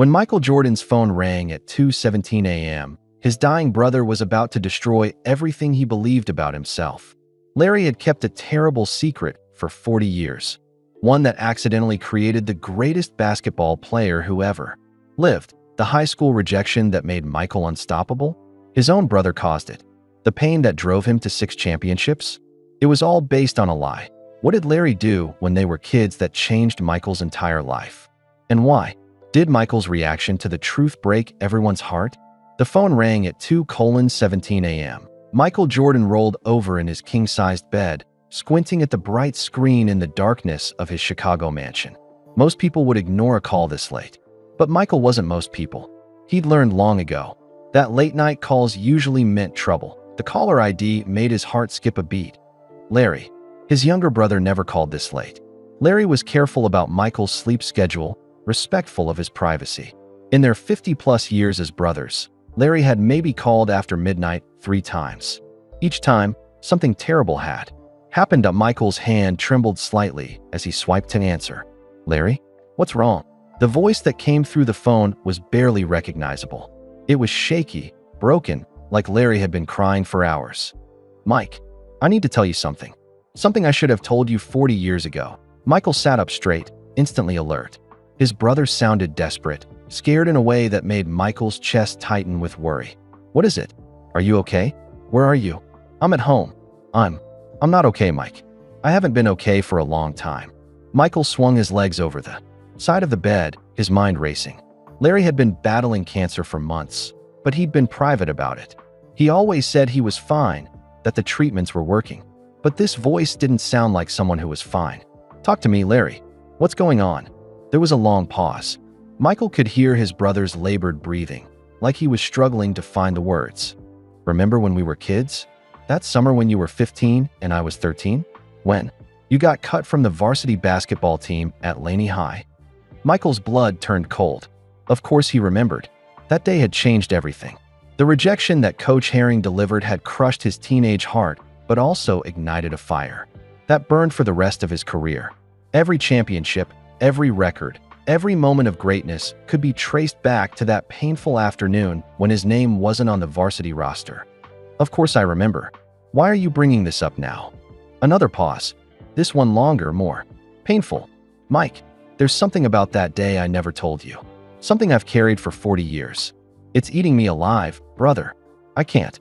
When Michael Jordan's phone rang at 2:17 a.m., his dying brother was about to destroy everything he believed about himself. Larry had kept a terrible secret for 40 years, one that accidentally created the greatest basketball player who ever lived. The high school rejection that made Michael unstoppable? His own brother caused it. The pain that drove him to 6 championships? It was all based on a lie. What did Larry do when they were kids that changed Michael's entire life? And why? Did Michael's reaction to the truth break everyone's heart? The phone rang at 2:17 a.m. Michael Jordan rolled over in his king-sized bed, squinting at the bright screen in the darkness of his Chicago mansion. Most people would ignore a call this late. But Michael wasn't most people. He'd learned long ago that late-night calls usually meant trouble. The caller ID made his heart skip a beat. Larry. His younger brother never called this late. Larry was careful about Michael's sleep schedule, respectful of his privacy. In their 50-plus years as brothers, Larry had maybe called after midnight 3 times. Each time, something terrible had happened. Michael's hand trembled slightly as he swiped to answer. Larry? What's wrong? The voice that came through the phone was barely recognizable. It was shaky, broken, like Larry had been crying for hours. Mike, I need to tell you something. Something I should have told you 40 years ago. Michael sat up straight, instantly alert. His brother sounded desperate, scared in a way that made Michael's chest tighten with worry. What is it? Are you okay? Where are you? I'm at home. I'm not okay, Mike. I haven't been okay for a long time. Michael swung his legs over the side of the bed, his mind racing. Larry had been battling cancer for months, but he'd been private about it. He always said he was fine, that the treatments were working. But this voice didn't sound like someone who was fine. Talk to me, Larry. What's going on? There was a long pause. Michael could hear his brother's labored breathing, like he was struggling to find the words. Remember when we were kids? That summer when you were 15 and I was 13? When you got cut from the varsity basketball team at Laney High? Michael's blood turned cold. Of course he remembered. That day had changed everything. The rejection that Coach Herring delivered had crushed his teenage heart, but also ignited a fire that burned for the rest of his career. Every championship, every record, every moment of greatness could be traced back to that painful afternoon when his name wasn't on the varsity roster. Of course I remember. Why are you bringing this up now? Another pause. This one longer, more painful. Mike, there's something about that day I never told you. Something I've carried for 40 years. It's eating me alive, brother. I can't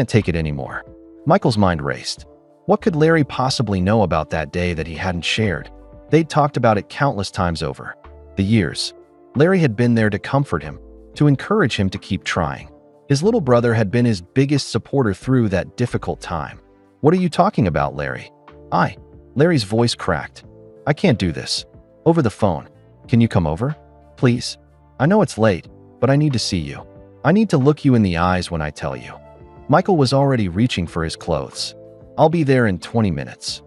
take it anymore. Michael's mind raced. What could Larry possibly know about that day that he hadn't shared? They'd talked about it countless times over the years. Larry had been there to comfort him, to encourage him to keep trying. His little brother had been his biggest supporter through that difficult time. What are you talking about, Larry? Larry's voice cracked. I can't do this. Over the phone. Can you come over? Please? I know it's late, but I need to see you. I need to look you in the eyes when I tell you. Michael was already reaching for his clothes. I'll be there in 20 minutes.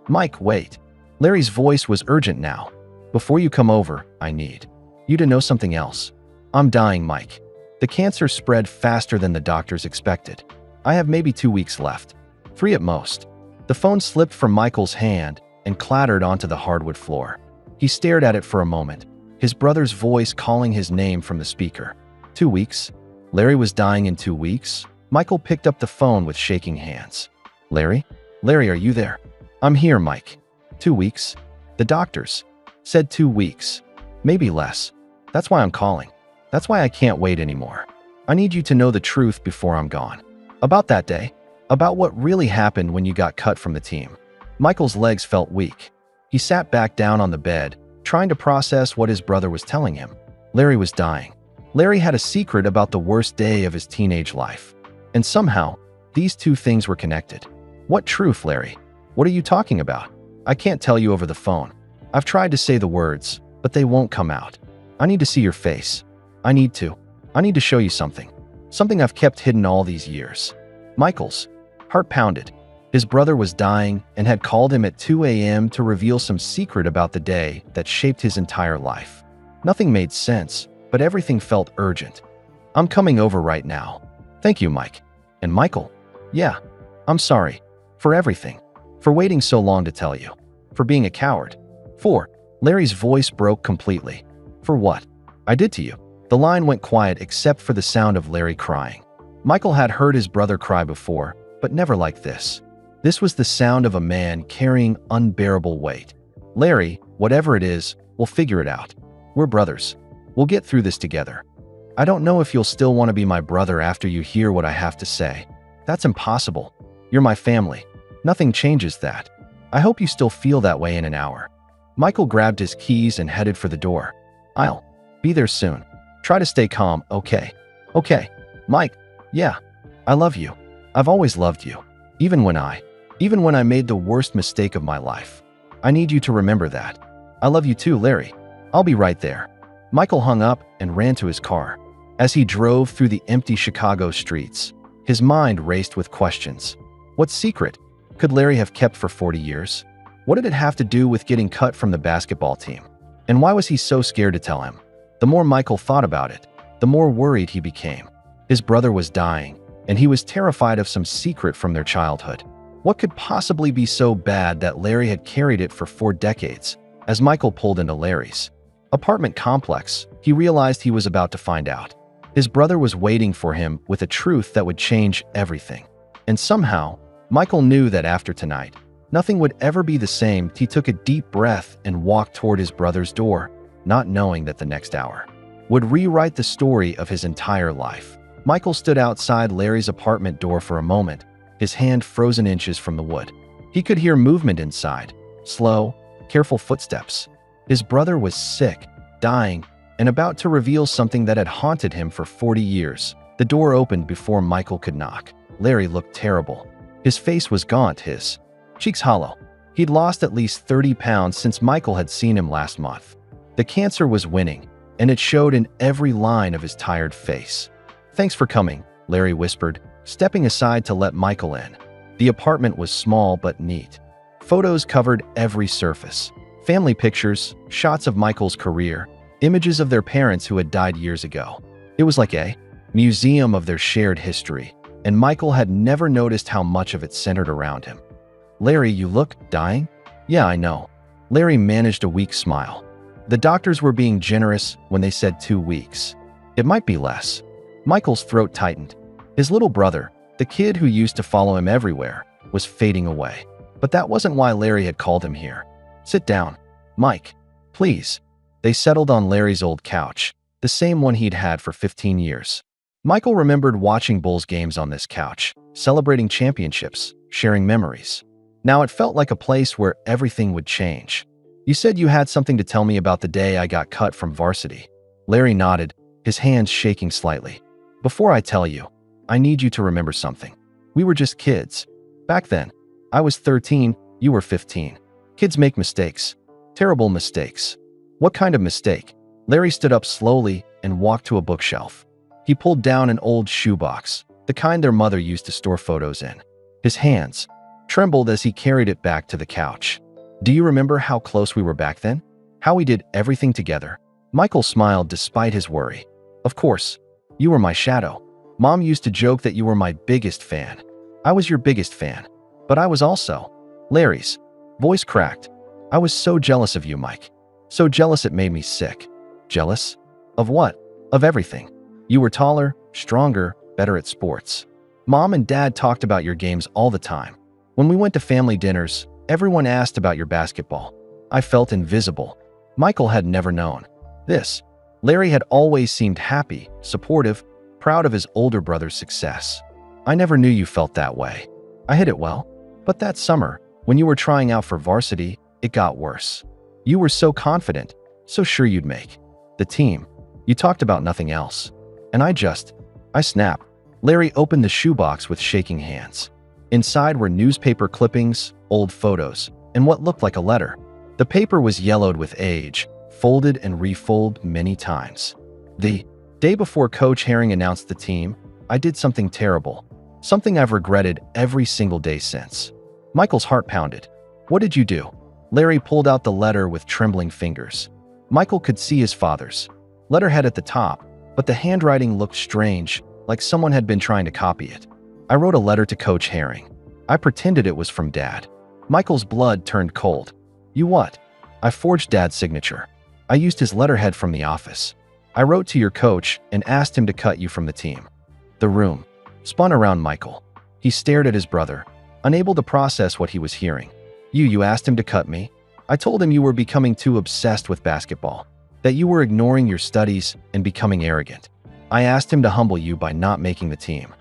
Mike, wait. Larry's voice was urgent now. Before you come over, I need you to know something else. I'm dying, Mike. The cancer spread faster than the doctors expected. I have maybe 2 weeks left. 3 at most. The phone slipped from Michael's hand and clattered onto the hardwood floor. He stared at it for a moment, his brother's voice calling his name from the speaker. 2 weeks? Larry was dying in 2 weeks? Michael picked up the phone with shaking hands. Larry? Larry, are you there? I'm here, Mike. 2 weeks? The doctors said 2 weeks. Maybe less. That's why I'm calling. That's why I can't wait anymore. I need you to know the truth before I'm gone. About that day. About what really happened when you got cut from the team. Michael's legs felt weak. He sat back down on the bed, trying to process what his brother was telling him. Larry was dying. Larry had a secret about the worst day of his teenage life. And somehow, these two things were connected. What truth, Larry? What are you talking about? I can't tell you over the phone. I've tried to say the words, but they won't come out. I need to see your face. I need to show you something. Something I've kept hidden all these years. Michael's heart pounded. His brother was dying and had called him at 2 a.m. to reveal some secret about the day that shaped his entire life. Nothing made sense, but everything felt urgent. I'm coming over right now. Thank you, Mike. And Michael? Yeah, I'm sorry. For everything. For waiting so long to tell you. For being a coward. Larry's voice broke completely. For what? I did to you. The line went quiet except for the sound of Larry crying. Michael had heard his brother cry before, but never like this. This was the sound of a man carrying unbearable weight. Larry, whatever it is, we'll figure it out. We're brothers. We'll get through this together. I don't know if you'll still want to be my brother after you hear what I have to say. That's impossible. You're my family. Nothing changes that. I hope you still feel that way in an hour. Michael grabbed his keys and headed for the door. I'll be there soon. Try to stay calm, okay? Okay. Mike, yeah. I love you. I've always loved you. Even when I made the worst mistake of my life. I need you to remember that. I love you too, Larry. I'll be right there. Michael hung up and ran to his car. As he drove through the empty Chicago streets, his mind raced with questions. What secret could Larry have kept for 40 years? What did it have to do with getting cut from the basketball team? And why was he so scared to tell him? The more Michael thought about it, the more worried he became. His brother was dying, and he was terrified of some secret from their childhood. What could possibly be so bad that Larry had carried it for 4 decades? As Michael pulled into Larry's apartment complex, he realized he was about to find out. His brother was waiting for him with a truth that would change everything. And somehow, Michael knew that after tonight, nothing would ever be the same. He took a deep breath and walked toward his brother's door, not knowing that the next hour would rewrite the story of his entire life. Michael stood outside Larry's apartment door for a moment, his hand frozen inches from the wood. He could hear movement inside, slow, careful footsteps. His brother was sick, dying, and about to reveal something that had haunted him for 40 years. The door opened before Michael could knock. Larry looked terrible. His face was gaunt, his cheeks hollow. He'd lost at least 30 pounds since Michael had seen him last month. The cancer was winning, and it showed in every line of his tired face. Thanks for coming, Larry whispered, stepping aside to let Michael in. The apartment was small but neat. Photos covered every surface. Family pictures, shots of Michael's career, images of their parents who had died years ago. It was like a museum of their shared history, and Michael had never noticed how much of it centered around him. Larry, you look dying? Yeah, I know. Larry managed a weak smile. The doctors were being generous when they said 2 weeks. It might be less. Michael's throat tightened. His little brother, the kid who used to follow him everywhere, was fading away. But that wasn't why Larry had called him here. Sit down. Mike, please. They settled on Larry's old couch, the same one he'd had for 15 years. Michael remembered watching Bulls games on this couch, celebrating championships, sharing memories. Now it felt like a place where everything would change. You said you had something to tell me about the day I got cut from varsity. Larry nodded, his hands shaking slightly. Before I tell you, I need you to remember something. We were just kids. Back then, I was 13, you were 15. Kids make mistakes. Terrible mistakes. What kind of mistake? Larry stood up slowly and walked to a bookshelf. He pulled down an old shoebox, the kind their mother used to store photos in. His hands trembled as he carried it back to the couch. Do you remember how close we were back then? How we did everything together? Michael smiled despite his worry. Of course. You were my shadow. Mom used to joke that you were my biggest fan. I was your biggest fan. But I was also Larry's voice cracked. I was so jealous of you, Mike. So jealous it made me sick. Jealous? Of what? Of everything. You were taller, stronger, better at sports. Mom and Dad talked about your games all the time. When we went to family dinners, everyone asked about your basketball. I felt invisible. Michael had never known this. Larry had always seemed happy, supportive, proud of his older brother's success. I never knew you felt that way. I hid it well. But that summer, when you were trying out for varsity, it got worse. You were so confident, so sure you'd make the team. You talked about nothing else. And I snapped. Larry opened the shoebox with shaking hands. Inside were newspaper clippings, old photos, and what looked like a letter. The paper was yellowed with age, folded and refolded many times. The day before Coach Herring announced the team, I did something terrible, something I've regretted every single day since. Michael's heart pounded. What did you do? Larry pulled out the letter with trembling fingers. Michael could see his father's letterhead at the top, but the handwriting looked strange, like someone had been trying to copy it. I wrote a letter to Coach Herring. I pretended it was from Dad. Michael's blood turned cold. You what? I forged Dad's signature. I used his letterhead from the office. I wrote to your coach and asked him to cut you from the team." The room spun around Michael. He stared at his brother, unable to process what he was hearing. You asked him to cut me?" I told him you were becoming too obsessed with basketball, that you were ignoring your studies and becoming arrogant. I asked him to humble you by not making the team."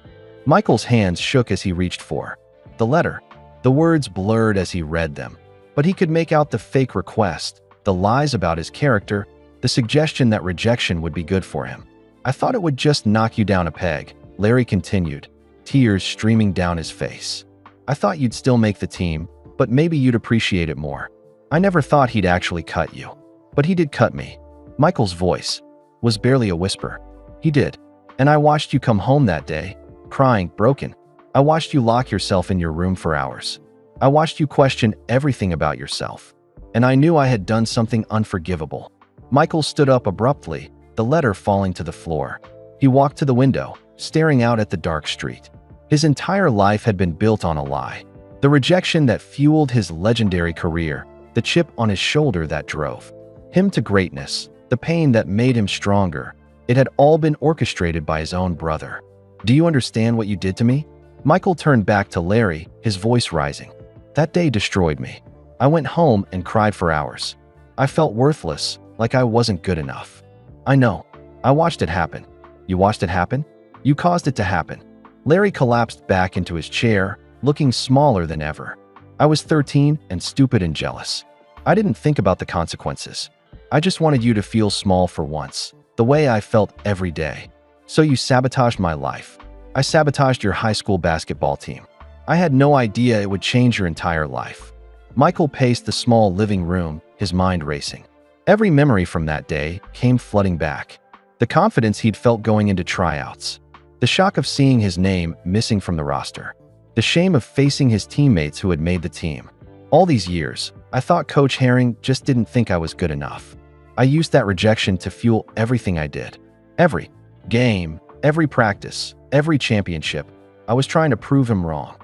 Michael's hands shook as he reached for the letter. The words blurred as he read them, but he could make out the fake request, the lies about his character, the suggestion that rejection would be good for him. "I thought it would just knock you down a peg," Larry continued, tears streaming down his face. "I thought you'd still make the team, but maybe you'd appreciate it more. I never thought he'd actually cut you. But he did cut me." Michael's voice was barely a whisper. "He did. And I watched you come home that day, crying, broken. I watched you lock yourself in your room for hours. I watched you question everything about yourself. And I knew I had done something unforgivable." Michael stood up abruptly, the letter falling to the floor. He walked to the window, staring out at the dark street. His entire life had been built on a lie. The rejection that fueled his legendary career, the chip on his shoulder that drove him to greatness, the pain that made him stronger. It had all been orchestrated by his own brother. "Do you understand what you did to me?" Michael turned back to Larry, his voice rising. "That day destroyed me. I went home and cried for hours. I felt worthless, like I wasn't good enough. I know. I watched it happen." "You watched it happen? You caused it to happen." Larry collapsed back into his chair, looking smaller than ever. "I was 13 and stupid and jealous. I didn't think about the consequences. I just wanted you to feel small for once, the way I felt every day. So you sabotaged my life. I sabotaged your high school basketball team. I had no idea it would change your entire life." Michael paced the small living room, his mind racing. Every memory from that day came flooding back. The confidence he'd felt going into tryouts. The shock of seeing his name missing from the roster. The shame of facing his teammates who had made the team. All these years, I thought Coach Herring just didn't think I was good enough. I used that rejection to fuel everything I did. Every game, every practice, every championship. I was trying to prove him wrong.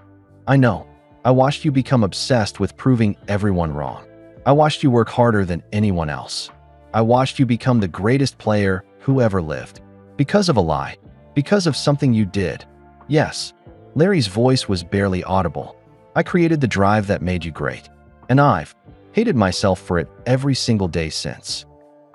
I know. I watched you become obsessed with proving everyone wrong. I watched you work harder than anyone else. I watched you become the greatest player who ever lived. Because of a lie. Because of something you did. Yes. Larry's voice was barely audible. I created the drive that made you great. And I've hated myself for it every single day since.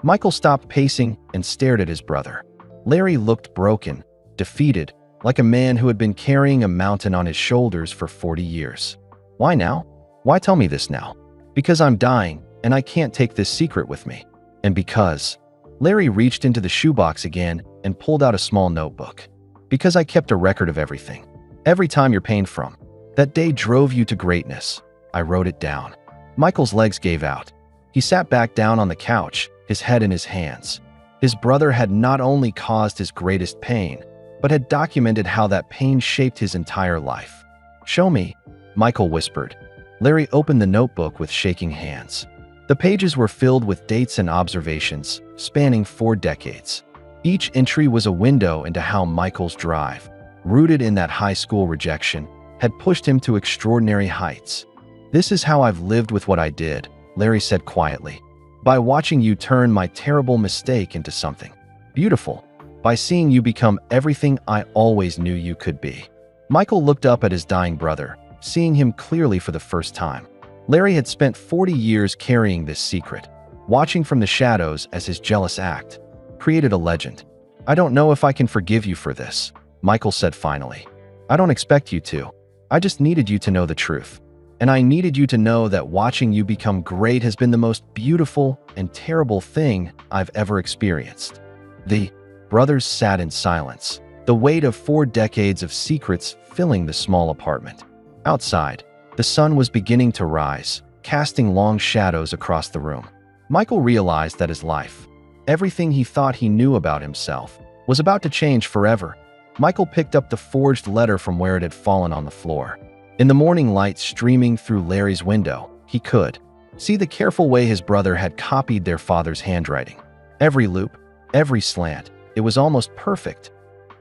Michael stopped pacing and stared at his brother. Larry looked broken, defeated, like a man who had been carrying a mountain on his shoulders for 40 years. "Why now? Why tell me this now?" "Because I'm dying, and I can't take this secret with me. And because..." Larry reached into the shoebox again and pulled out a small notebook. "Because I kept a record of everything. Every time your pain from that day drove you to greatness. I wrote it down." Michael's legs gave out. He sat back down on the couch, his head in his hands. His brother had not only caused his greatest pain, but had documented how that pain shaped his entire life. "Show me," Michael whispered. Larry opened the notebook with shaking hands. The pages were filled with dates and observations, spanning 4 decades. Each entry was a window into how Michael's drive, rooted in that high school rejection, had pushed him to extraordinary heights. "This is how I've lived with what I did," Larry said quietly. "By watching you turn my terrible mistake into something beautiful. By seeing you become everything I always knew you could be." Michael looked up at his dying brother, seeing him clearly for the first time. Larry had spent 40 years carrying this secret, watching from the shadows as his jealous act created a legend. "I don't know if I can forgive you for this," Michael said finally. "I don't expect you to. I just needed you to know the truth. And I needed you to know that watching you become great has been the most beautiful and terrible thing I've ever experienced." The brothers sat in silence, the weight of 4 decades of secrets filling the small apartment. Outside, the sun was beginning to rise, casting long shadows across the room. Michael realized that his life, everything he thought he knew about himself, was about to change forever. Michael picked up the forged letter from where it had fallen on the floor. In the morning light streaming through Larry's window, he could see the careful way his brother had copied their father's handwriting. Every loop, every slant, it was almost perfect.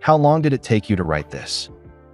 "How long did it take you to write this?"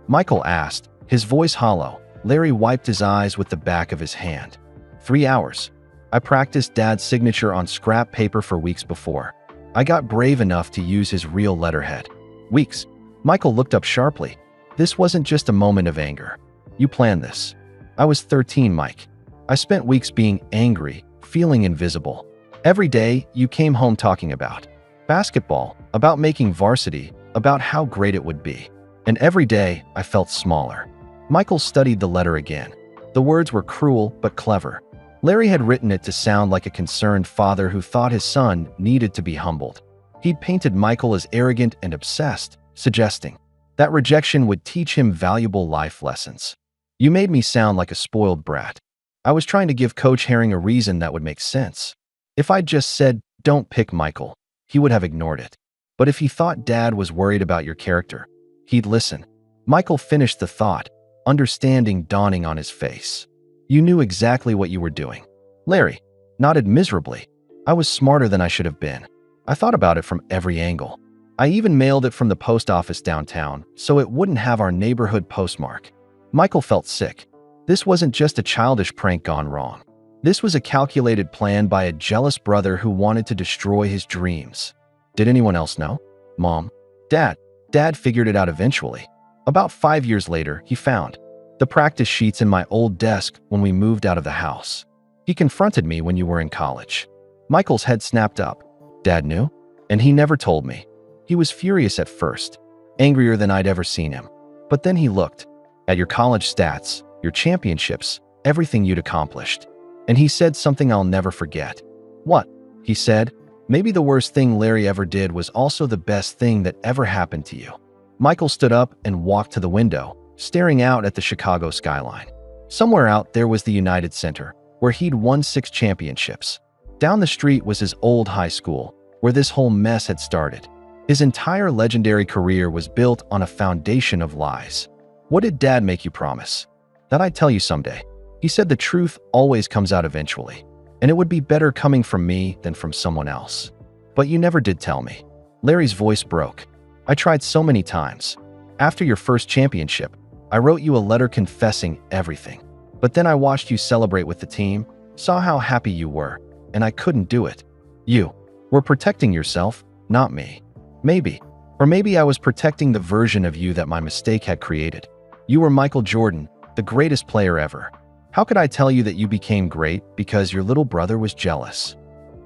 Michael asked, his voice hollow. Larry wiped his eyes with the back of his hand. 3 hours. I practiced Dad's signature on scrap paper for weeks before. I got brave enough to use his real letterhead. Weeks. Michael looked up sharply. This wasn't just a moment of anger. You planned this. I was 13, Mike. I spent weeks being angry, feeling invisible. Every day, you came home talking about basketball, about making varsity, about how great it would be. And every day, I felt smaller. Michael studied the letter again. The words were cruel but clever. Larry had written it to sound like a concerned father who thought his son needed to be humbled. He'd painted Michael as arrogant and obsessed, suggesting that rejection would teach him valuable life lessons. You made me sound like a spoiled brat. I was trying to give Coach Herring a reason that would make sense. If I'd just said, don't pick Michael, he would have ignored it. But if he thought Dad was worried about your character, he'd listen. Michael finished the thought, understanding dawning on his face. You knew exactly what you were doing. Larry nodded miserably. I was smarter than I should have been. I thought about it from every angle. I even mailed it from the post office downtown so it wouldn't have our neighborhood postmark. Michael felt sick. This wasn't just a childish prank gone wrong. This was a calculated plan by a jealous brother who wanted to destroy his dreams. Did anyone else know? Mom? Dad? Dad figured it out eventually. About 5 years later, he found the practice sheets in my old desk when we moved out of the house. He confronted me when you were in college. Michael's head snapped up. Dad knew? And he never told me. He was furious at first, angrier than I'd ever seen him. But then he looked at your college stats, your championships, everything you'd accomplished. And he said something I'll never forget. What? He said, maybe the worst thing Larry ever did was also the best thing that ever happened to you. Michael stood up and walked to the window, staring out at the Chicago skyline. Somewhere out there was the United Center, where he'd won 6 championships. Down the street was his old high school, where this whole mess had started. His entire legendary career was built on a foundation of lies. What did Dad make you promise? That I'd tell you someday. He said the truth always comes out eventually, and it would be better coming from me than from someone else. But you never did tell me. Larry's voice broke. I tried so many times. After your first championship, I wrote you a letter confessing everything. But then I watched you celebrate with the team, saw how happy you were, and I couldn't do it. You were protecting yourself, not me. Maybe. Or maybe I was protecting the version of you that my mistake had created. You were Michael Jordan, the greatest player ever. How could I tell you that you became great because your little brother was jealous?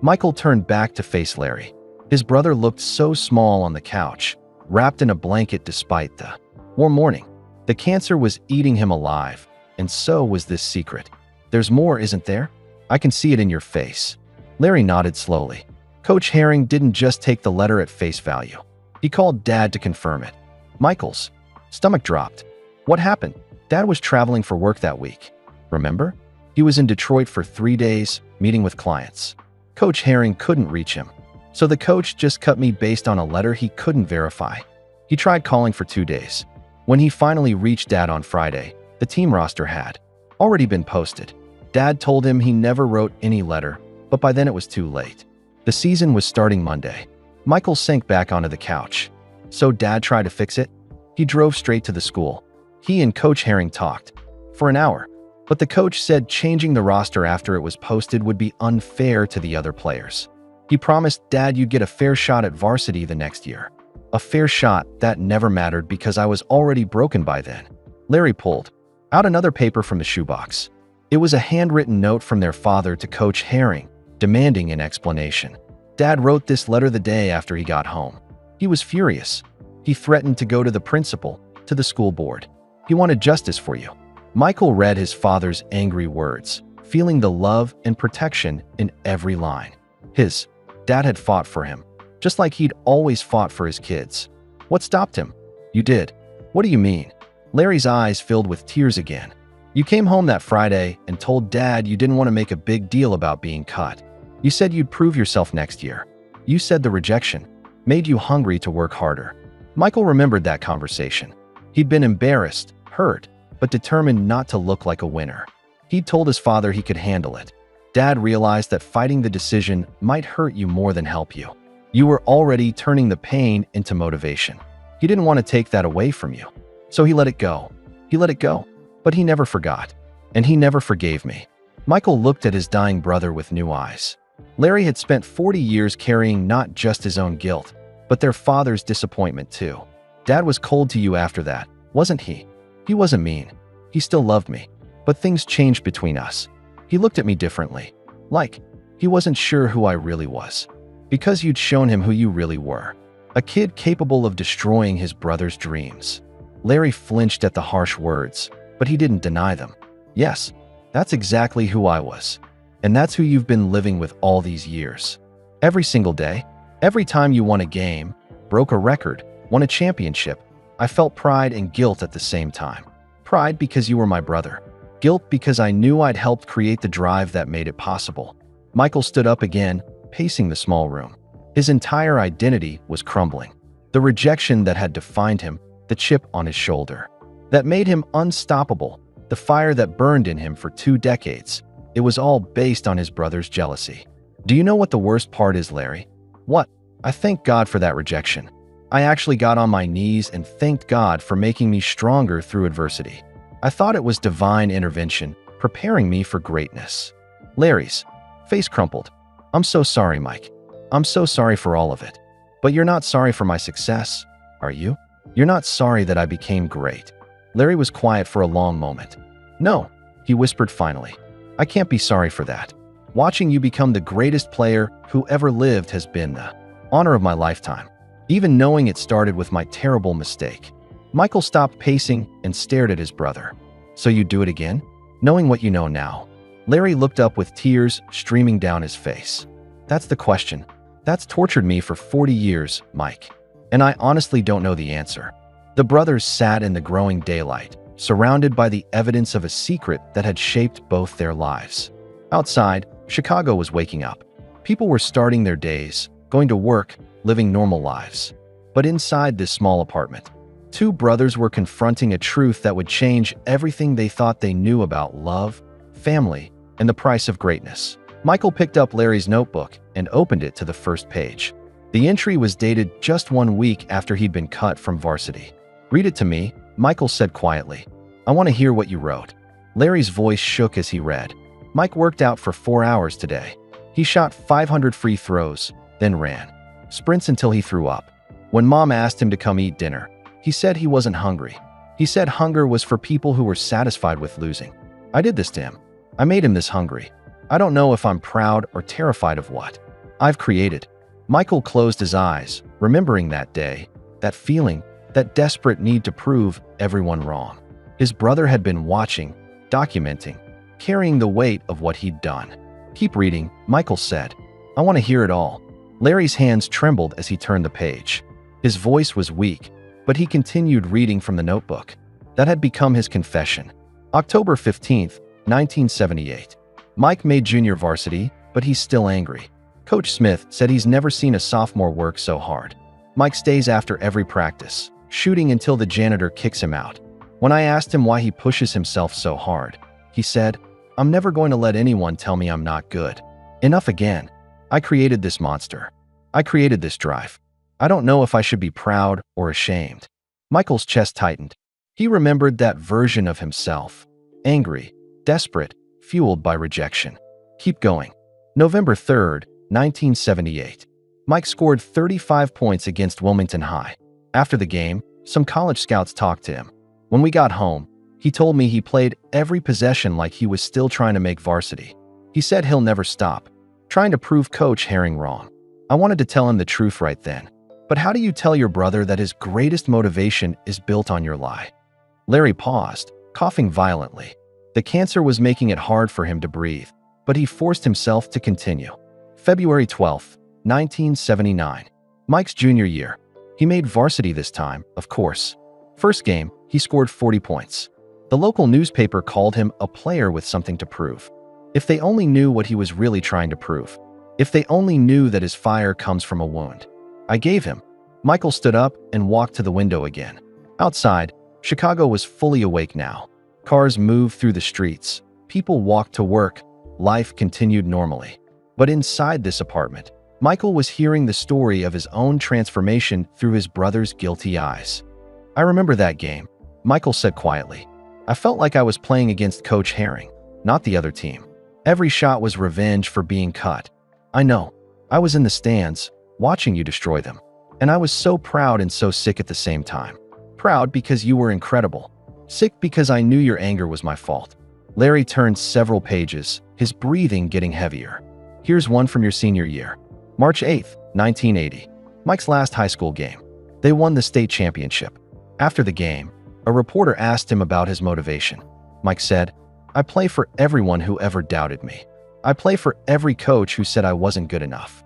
Michael turned back to face Larry. His brother looked so small on the couch, wrapped in a blanket despite the warm morning. The cancer was eating him alive, and so was this secret. There's more, isn't there? I can see it in your face. Larry nodded slowly. Coach Herring didn't just take the letter at face value. He called Dad to confirm it. Michael's stomach dropped. What happened? Dad was traveling for work that week. Remember? He was in Detroit for 3 days, meeting with clients. Coach Herring couldn't reach him. So the coach just cut me based on a letter he couldn't verify. He tried calling for 2 days. When he finally reached Dad on Friday, the team roster had already been posted. Dad told him he never wrote any letter, but by then it was too late. The season was starting Monday. Michael sank back onto the couch. So Dad tried to fix it? He drove straight to the school. He and Coach Herring talked for an hour. But the coach said changing the roster after it was posted would be unfair to the other players. He promised Dad you'd get a fair shot at varsity the next year. A fair shot that never mattered because I was already broken by then. Larry pulled out another paper from the shoebox. It was a handwritten note from their father to Coach Herring, demanding an explanation. Dad wrote this letter the day after he got home. He was furious. He threatened to go to the principal, to the school board. He wanted justice for you. Michael read his father's angry words, feeling the love and protection in every line. His dad had fought for him, just like he'd always fought for his kids. What stopped him? You did. What do you mean? Larry's eyes filled with tears again. You came home that Friday and told Dad you didn't want to make a big deal about being cut. You said you'd prove yourself next year. You said the rejection made you hungry to work harder. Michael remembered that conversation. He'd been embarrassed, hurt, but determined not to look like a winner. He'd told his father he could handle it. Dad realized that fighting the decision might hurt you more than help you. You were already turning the pain into motivation. He didn't want to take that away from you. So he let it go. He let it go. But he never forgot. And he never forgave me. Michael looked at his dying brother with new eyes. Larry had spent 40 years carrying not just his own guilt, but their father's disappointment too. Dad was cold to you after that, wasn't he? He wasn't mean. He still loved me. But things changed between us. He looked at me differently. Like, he wasn't sure who I really was. Because you'd shown him who you really were. A kid capable of destroying his brother's dreams. Larry flinched at the harsh words, but he didn't deny them. Yes, that's exactly who I was. And that's who you've been living with all these years. Every single day, every time you won a game, broke a record, won a championship, I felt pride and guilt at the same time. Pride because you were my brother. Guilt because I knew I'd helped create the drive that made it possible. Michael stood up again, pacing the small room. His entire identity was crumbling. The rejection that had defined him, the chip on his shoulder, that made him unstoppable, the fire that burned in him for 2 decades. It was all based on his brother's jealousy. Do you know what the worst part is, Larry? What? I thank God for that rejection. I actually got on my knees and thanked God for making me stronger through adversity. I thought it was divine intervention, preparing me for greatness. Larry's face crumpled. I'm so sorry, Mike. I'm so sorry for all of it. But you're not sorry for my success, are you? You're not sorry that I became great. Larry was quiet for a long moment. No, he whispered finally. I can't be sorry for that. Watching you become the greatest player who ever lived has been the honor of my lifetime. Even knowing it started with my terrible mistake. Michael stopped pacing and stared at his brother. So you'd do it again? Knowing what you know now. Larry looked up with tears streaming down his face. That's the question. That's tortured me for 40 years, Mike. And I honestly don't know the answer. The brothers sat in the growing daylight, surrounded by the evidence of a secret that had shaped both their lives. Outside, Chicago was waking up. People were starting their days, going to work, living normal lives. But inside this small apartment, 2 brothers were confronting a truth that would change everything they thought they knew about love, family, and the price of greatness. Michael picked up Larry's notebook and opened it to the first page. The entry was dated just 1 week after he'd been cut from varsity. Read it to me, Michael said quietly. I want to hear what you wrote. Larry's voice shook as he read. Mike worked out for 4 hours today. He shot 500 free throws, then ran. Sprints until he threw up. When Mom asked him to come eat dinner, he said he wasn't hungry. He said hunger was for people who were satisfied with losing. I did this to him. I made him this hungry. I don't know if I'm proud or terrified of what I've created. Michael closed his eyes, remembering that day, that feeling, that desperate need to prove everyone wrong. His brother had been watching, documenting, carrying the weight of what he'd done. Keep reading, Michael said. I want to hear it all. Larry's hands trembled as he turned the page. His voice was weak, but he continued reading from the notebook. That had become his confession. October 15th, 1978. Mike made junior varsity, but he's still angry. Coach Smith said he's never seen a sophomore work so hard. Mike stays after every practice, shooting until the janitor kicks him out. When I asked him why he pushes himself so hard, he said, I'm never going to let anyone tell me I'm not good. Enough again. I created this monster. I created this drive. I don't know if I should be proud or ashamed. Michael's chest tightened. He remembered that version of himself. Angry, desperate, fueled by rejection. Keep going. November 3rd, 1978. Mike scored 35 points against Wilmington High. After the game, some college scouts talked to him. When we got home, he told me he played every possession like he was still trying to make varsity. He said he'll never stop, trying to prove Coach Herring wrong. I wanted to tell him the truth right then. But how do you tell your brother that his greatest motivation is built on your lie? Larry paused, coughing violently. The cancer was making it hard for him to breathe, but he forced himself to continue. February 12th, 1979. Mike's junior year. He made varsity this time, of course. First game, he scored 40 points. The local newspaper called him a player with something to prove. If they only knew what he was really trying to prove. If they only knew that his fire comes from a wound. I gave him. Michael stood up and walked to the window again. Outside, Chicago was fully awake now. Cars moved through the streets. People walked to work. Life continued normally. But inside this apartment, Michael was hearing the story of his own transformation through his brother's guilty eyes. I remember that game, Michael said quietly. I felt like I was playing against Coach Herring, not the other team. Every shot was revenge for being cut. I know. I was in the stands, watching you destroy them. And I was so proud and so sick at the same time. Proud because you were incredible. Sick because I knew your anger was my fault. Larry turned several pages, his breathing getting heavier. Here's one from your senior year. March 8th, 1980. Mike's last high school game. They won the state championship. After the game, a reporter asked him about his motivation. Mike said, "I play for everyone who ever doubted me. I play for every coach who said I wasn't good enough."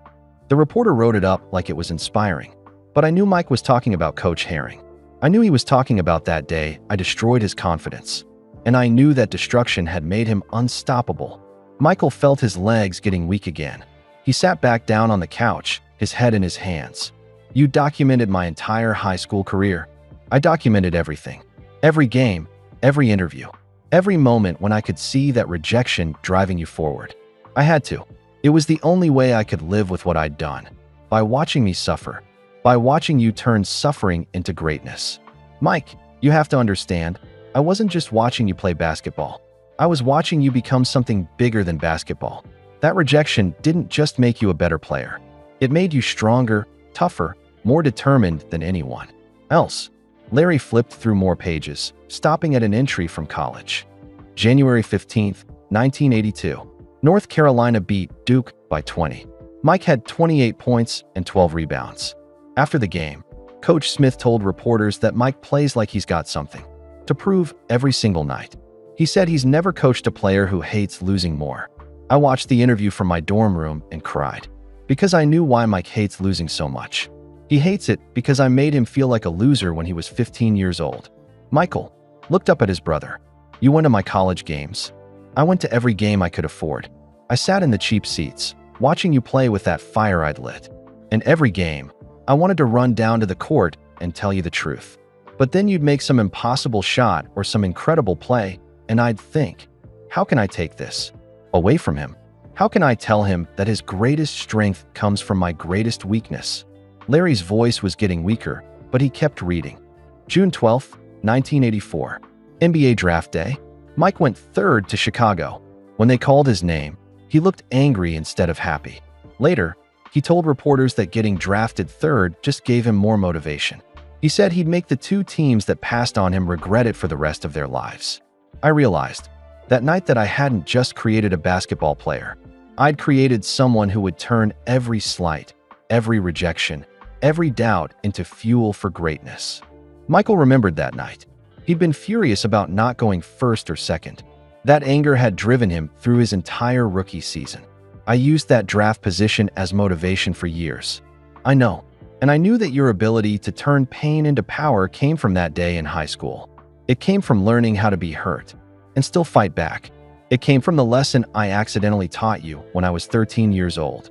The reporter wrote it up like it was inspiring. But I knew Mike was talking about Coach Herring. I knew he was talking about that day I destroyed his confidence. And I knew that destruction had made him unstoppable. Michael felt his legs getting weak again. He sat back down on the couch, his head in his hands. "You documented my entire high school career. I documented everything. Every game, every interview, every moment when I could see that rejection driving you forward. I had to. It was the only way I could live with what I'd done. By watching me suffer. By watching you turn suffering into greatness. Mike, you have to understand, I wasn't just watching you play basketball. I was watching you become something bigger than basketball. That rejection didn't just make you a better player. It made you stronger, tougher, more determined than anyone else." Larry flipped through more pages, stopping at an entry from college. January 15th, 1982. North Carolina beat Duke by 20. Mike had 28 points and 12 rebounds. After the game, Coach Smith told reporters that Mike plays like he's got something to prove every single night. He said he's never coached a player who hates losing more. I watched the interview from my dorm room and cried. Because I knew why Mike hates losing so much. He hates it because I made him feel like a loser when he was 15 years old. Michael looked up at his brother. "You went to my college games. I went to every game I could afford. I sat in the cheap seats, watching you play with that fire I'd lit. And every game, I wanted to run down to the court and tell you the truth. But then you'd make some impossible shot or some incredible play, and I'd think, how can I take this away from him? How can I tell him that his greatest strength comes from my greatest weakness?" Larry's voice was getting weaker, but he kept reading. June 12th, 1984. NBA Draft Day. Mike went third to Chicago. When they called his name, he looked angry instead of happy. Later, he told reporters that getting drafted third just gave him more motivation. He said he'd make the two teams that passed on him regret it for the rest of their lives. I realized that night that I hadn't just created a basketball player. I'd created someone who would turn every slight, every rejection, every doubt into fuel for greatness. Michael remembered that night. He'd been furious about not going first or second. That anger had driven him through his entire rookie season. I used that draft position as motivation for years. I know, and I knew that your ability to turn pain into power came from that day in high school. It came from learning how to be hurt and still fight back. It came from the lesson I accidentally taught you when I was 13 years old.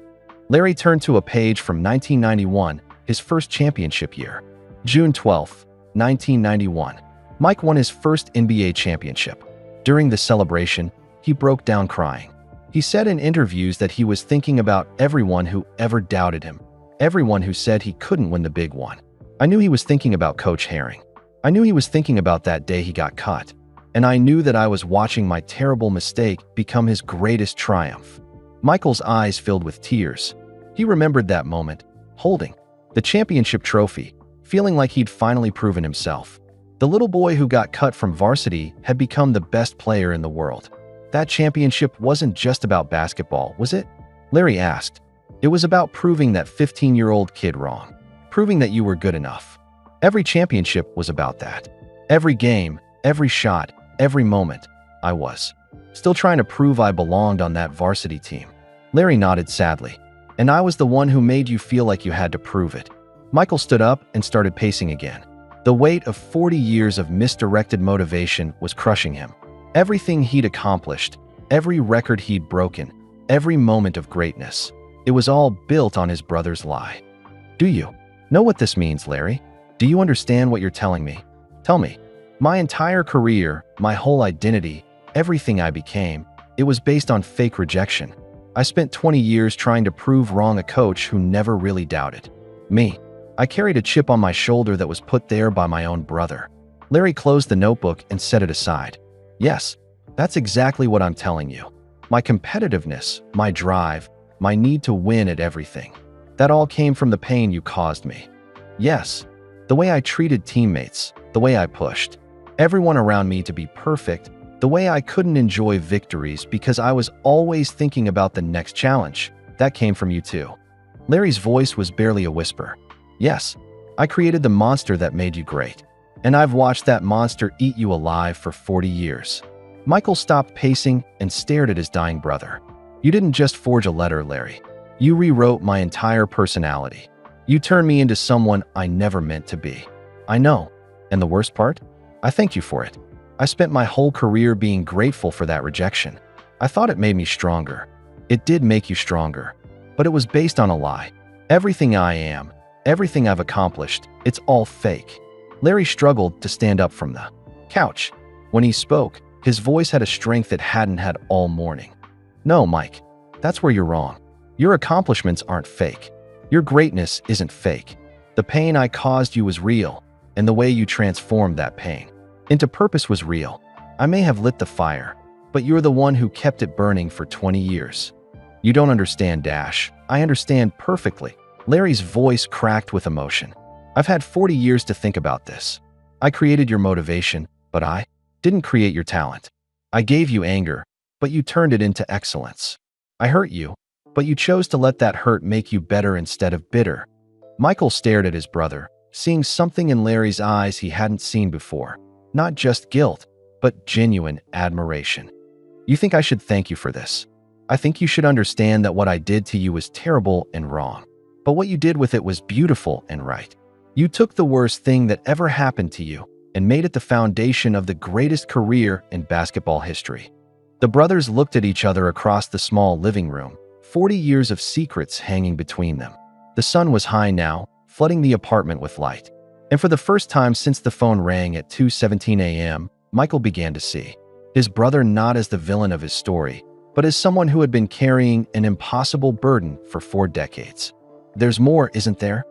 Larry turned to a page from 1991, his first championship year. June 12th, 1991. Mike won his first NBA championship. During the celebration, he broke down crying. He said in interviews that he was thinking about everyone who ever doubted him, everyone who said he couldn't win the big one. I knew he was thinking about Coach Herring. I knew he was thinking about that day he got cut. And I knew that I was watching my terrible mistake become his greatest triumph. Michael's eyes filled with tears. He remembered that moment, holding the championship trophy, feeling like he'd finally proven himself. The little boy who got cut from varsity had become the best player in the world. That championship wasn't just about basketball, was it? Larry asked. It was about proving that 15-year-old kid wrong, proving that you were good enough. Every championship was about that. Every game, every shot, every moment, I was still trying to prove I belonged on that varsity team. Larry nodded sadly. And I was the one who made you feel like you had to prove it. Michael stood up and started pacing again. The weight of 40 years of misdirected motivation was crushing him. Everything he'd accomplished, every record he'd broken, every moment of greatness, it was all built on his brother's lie. Do you know what this means, Larry? Do you understand what you're telling me? Tell me. My entire career, my whole identity, everything I became, it was based on fake rejection. I spent 20 years trying to prove wrong a coach who never really doubted me. I carried a chip on my shoulder that was put there by my own brother. Larry closed the notebook and set it aside. Yes, that's exactly what I'm telling you. My competitiveness, my drive, my need to win at everything. That all came from the pain you caused me. Yes, the way I treated teammates, the way I pushed everyone around me to be perfect, the way I couldn't enjoy victories because I was always thinking about the next challenge. That came from you too. Larry's voice was barely a whisper. Yes, I created the monster that made you great. And I've watched that monster eat you alive for 40 years. Michael stopped pacing and stared at his dying brother. You didn't just forge a letter, Larry. You rewrote my entire personality. You turned me into someone I never meant to be. I know. And the worst part? I thank you for it. I spent my whole career being grateful for that rejection. I thought it made me stronger. It did make you stronger. But it was based on a lie. Everything I am, everything I've accomplished, it's all fake. Larry struggled to stand up from the couch. When he spoke, his voice had a strength it hadn't had all morning. No, Mike, that's where you're wrong. Your accomplishments aren't fake. Your greatness isn't fake. The pain I caused you was real, and the way you transformed that pain into purpose was real. I may have lit the fire, but you're the one who kept it burning for 20 years. You don't understand, Dash. I understand perfectly. Larry's voice cracked with emotion. I've had 40 years to think about this. I created your motivation, but I didn't create your talent. I gave you anger, but you turned it into excellence. I hurt you, but you chose to let that hurt make you better instead of bitter. Michael stared at his brother, seeing something in Larry's eyes he hadn't seen before. Not just guilt, but genuine admiration. You think I should thank you for this? I think you should understand that what I did to you was terrible and wrong. But what you did with it was beautiful and right. You took the worst thing that ever happened to you and made it the foundation of the greatest career in basketball history. The brothers looked at each other across the small living room, 40 years of secrets hanging between them. The sun was high now, flooding the apartment with light. And for the first time since the phone rang at 2:17 a.m., Michael began to see his brother not as the villain of his story, but as someone who had been carrying an impossible burden for 4 decades. There's more, isn't there?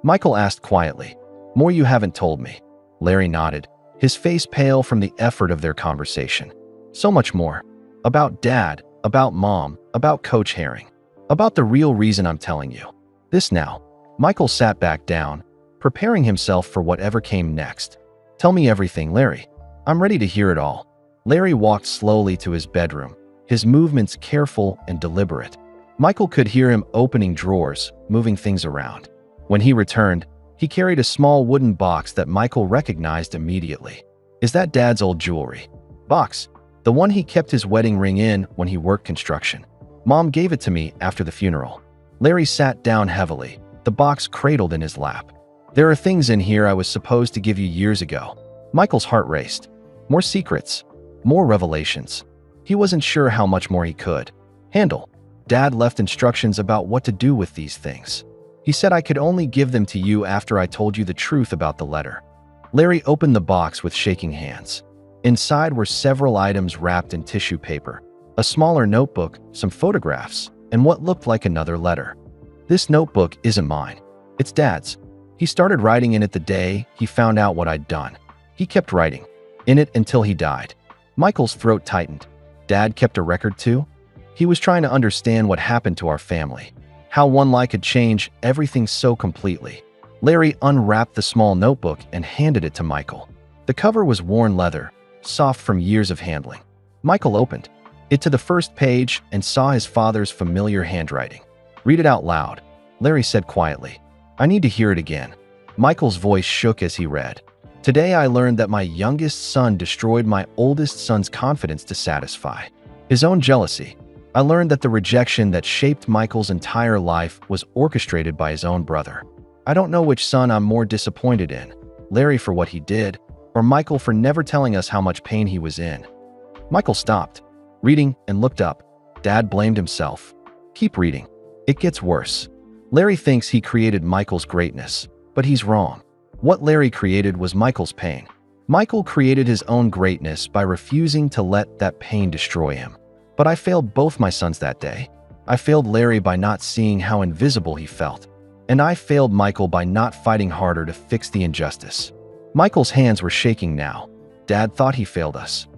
Michael asked quietly. More you haven't told me. Larry nodded, his face pale from the effort of their conversation. So much more. About Dad, about Mom, about Coach Herring. About the real reason I'm telling you this now. Michael sat back down, preparing himself for whatever came next. Tell me everything, Larry. I'm ready to hear it all. Larry walked slowly to his bedroom, his movements careful and deliberate. Michael could hear him opening drawers, moving things around. When he returned, he carried a small wooden box that Michael recognized immediately. Is that Dad's old jewelry box? The one he kept his wedding ring in when he worked construction. Mom gave it to me after the funeral. Larry sat down heavily, the box cradled in his lap. There are things in here I was supposed to give you years ago. Michael's heart raced. More secrets, more revelations. He wasn't sure how much more he could handle. Dad left instructions about what to do with these things. He said I could only give them to you after I told you the truth about the letter. Larry opened the box with shaking hands. Inside were several items wrapped in tissue paper, a smaller notebook, some photographs, and what looked like another letter. This notebook isn't mine. It's Dad's. He started writing in it the day he found out what I'd done. He kept writing in it until he died. Michael's throat tightened. Dad kept a record too? He was trying to understand what happened to our family. How one lie could change everything so completely. Larry unwrapped the small notebook and handed it to Michael. The cover was worn leather, soft from years of handling. Michael opened it to the first page and saw his father's familiar handwriting. Read it out loud, Larry said quietly. I need to hear it again. Michael's voice shook as he read. Today I learned that my youngest son destroyed my oldest son's confidence to satisfy his own jealousy. I learned that the rejection that shaped Michael's entire life was orchestrated by his own brother. I don't know which son I'm more disappointed in, Larry for what he did, or Michael for never telling us how much pain he was in. Michael stopped reading and looked up. Dad blamed himself. Keep reading. It gets worse. Larry thinks he created Michael's greatness, but he's wrong. What Larry created was Michael's pain. Michael created his own greatness by refusing to let that pain destroy him. But I failed both my sons that day. I failed Larry by not seeing how invisible he felt. And I failed Michael by not fighting harder to fix the injustice. Michael's hands were shaking now. Dad thought he failed us.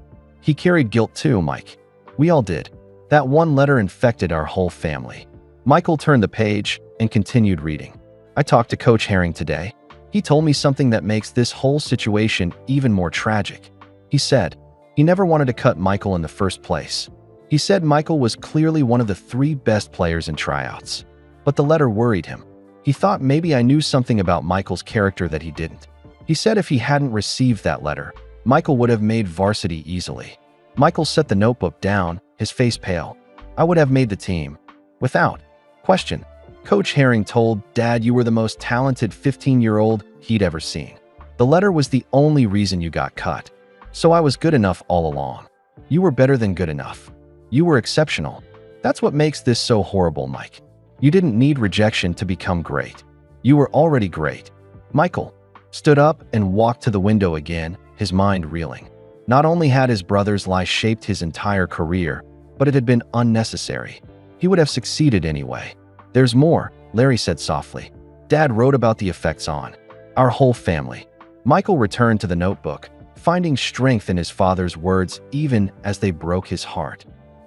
He carried guilt too, Mike. We all did. That one letter infected our whole family. Michael turned the page and continued reading. I talked to Coach Herring today. He told me something that makes this whole situation even more tragic. He said he never wanted to cut Michael in the first place. He said Michael was clearly one of the 3 best players in tryouts. But the letter worried him. He thought maybe I knew something about Michael's character that he didn't. He said if he hadn't received that letter, Michael would have made varsity easily. Michael set the notebook down, his face pale. I would have made the team. Without question. Coach Herring told Dad you were the most talented 15-year-old he'd ever seen. The letter was the only reason you got cut. So I was good enough all along. You were better than good enough. You were exceptional. That's what makes this so horrible, Mike. You didn't need rejection to become great. You were already great. Michael stood up and walked to the window again, his mind reeling. Not only had his brother's lie shaped his entire career, but it had been unnecessary. He would have succeeded anyway. There's more, Larry said softly. Dad wrote about the effects on our whole family. Michael returned to the notebook, finding strength in his father's words even as they broke his heart.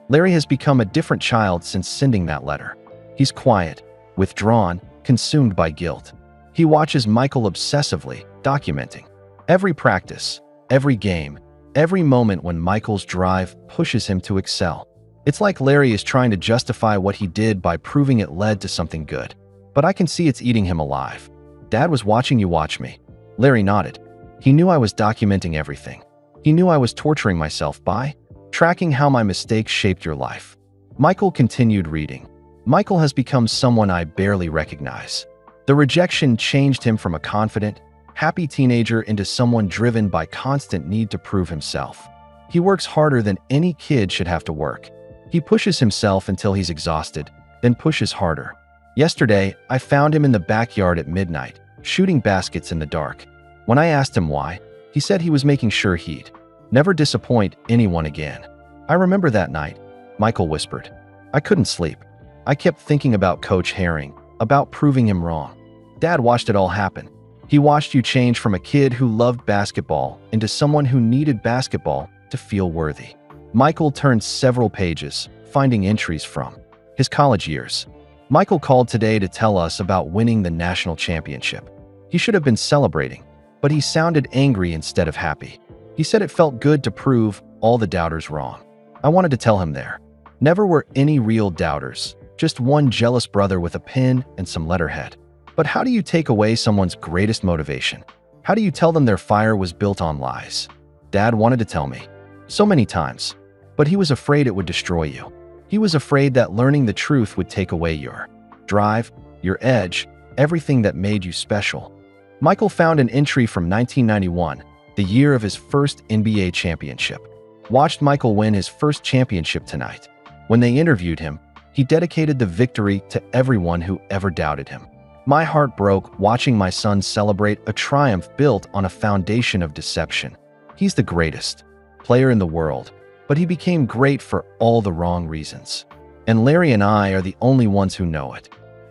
Larry has become a different child since sending that letter. He's quiet, withdrawn, consumed by guilt. He watches Michael obsessively, documenting every practice, every game, every moment when Michael's drive pushes him to excel. It's like Larry is trying to justify what he did by proving it led to something good. But I can see it's eating him alive. Dad was watching you watch me. Larry nodded. He knew I was documenting everything. He knew I was torturing myself by tracking how my mistakes shaped your life. Michael continued reading. Michael has become someone I barely recognize. The rejection changed him from a confident, happy teenager into someone driven by constant need to prove himself. He works harder than any kid should have to work. He pushes himself until he's exhausted, then pushes harder. Yesterday, I found him in the backyard at midnight, shooting baskets in the dark. When I asked him why, he said he was making sure he'd never disappoint anyone again. I remember that night, Michael whispered. I couldn't sleep. I kept thinking about Coach Herring, about proving him wrong. Dad watched it all happen. He watched you change from a kid who loved basketball into someone who needed basketball to feel worthy. Michael turned several pages, finding entries from his college years. Michael called today to tell us about winning the national championship. He should have been celebrating, but he sounded angry instead of happy. He said it felt good to prove all the doubters wrong. I wanted to tell him there never were any real doubters, just one jealous brother with a pen and some letterhead. But how do you take away someone's greatest motivation? How do you tell them their fire was built on lies? Dad wanted to tell me so many times, but he was afraid it would destroy you. He was afraid that learning the truth would take away your drive, your edge, everything that made you special. Michael found an entry from 1991, the year of his first NBA championship. Watched Michael win his first championship tonight. When they interviewed him, he dedicated the victory to everyone who ever doubted him. My heart broke watching my son celebrate a triumph built on a foundation of deception. He's the greatest player in the world, but he became great for all the wrong reasons. And Larry and I are the only ones who know it.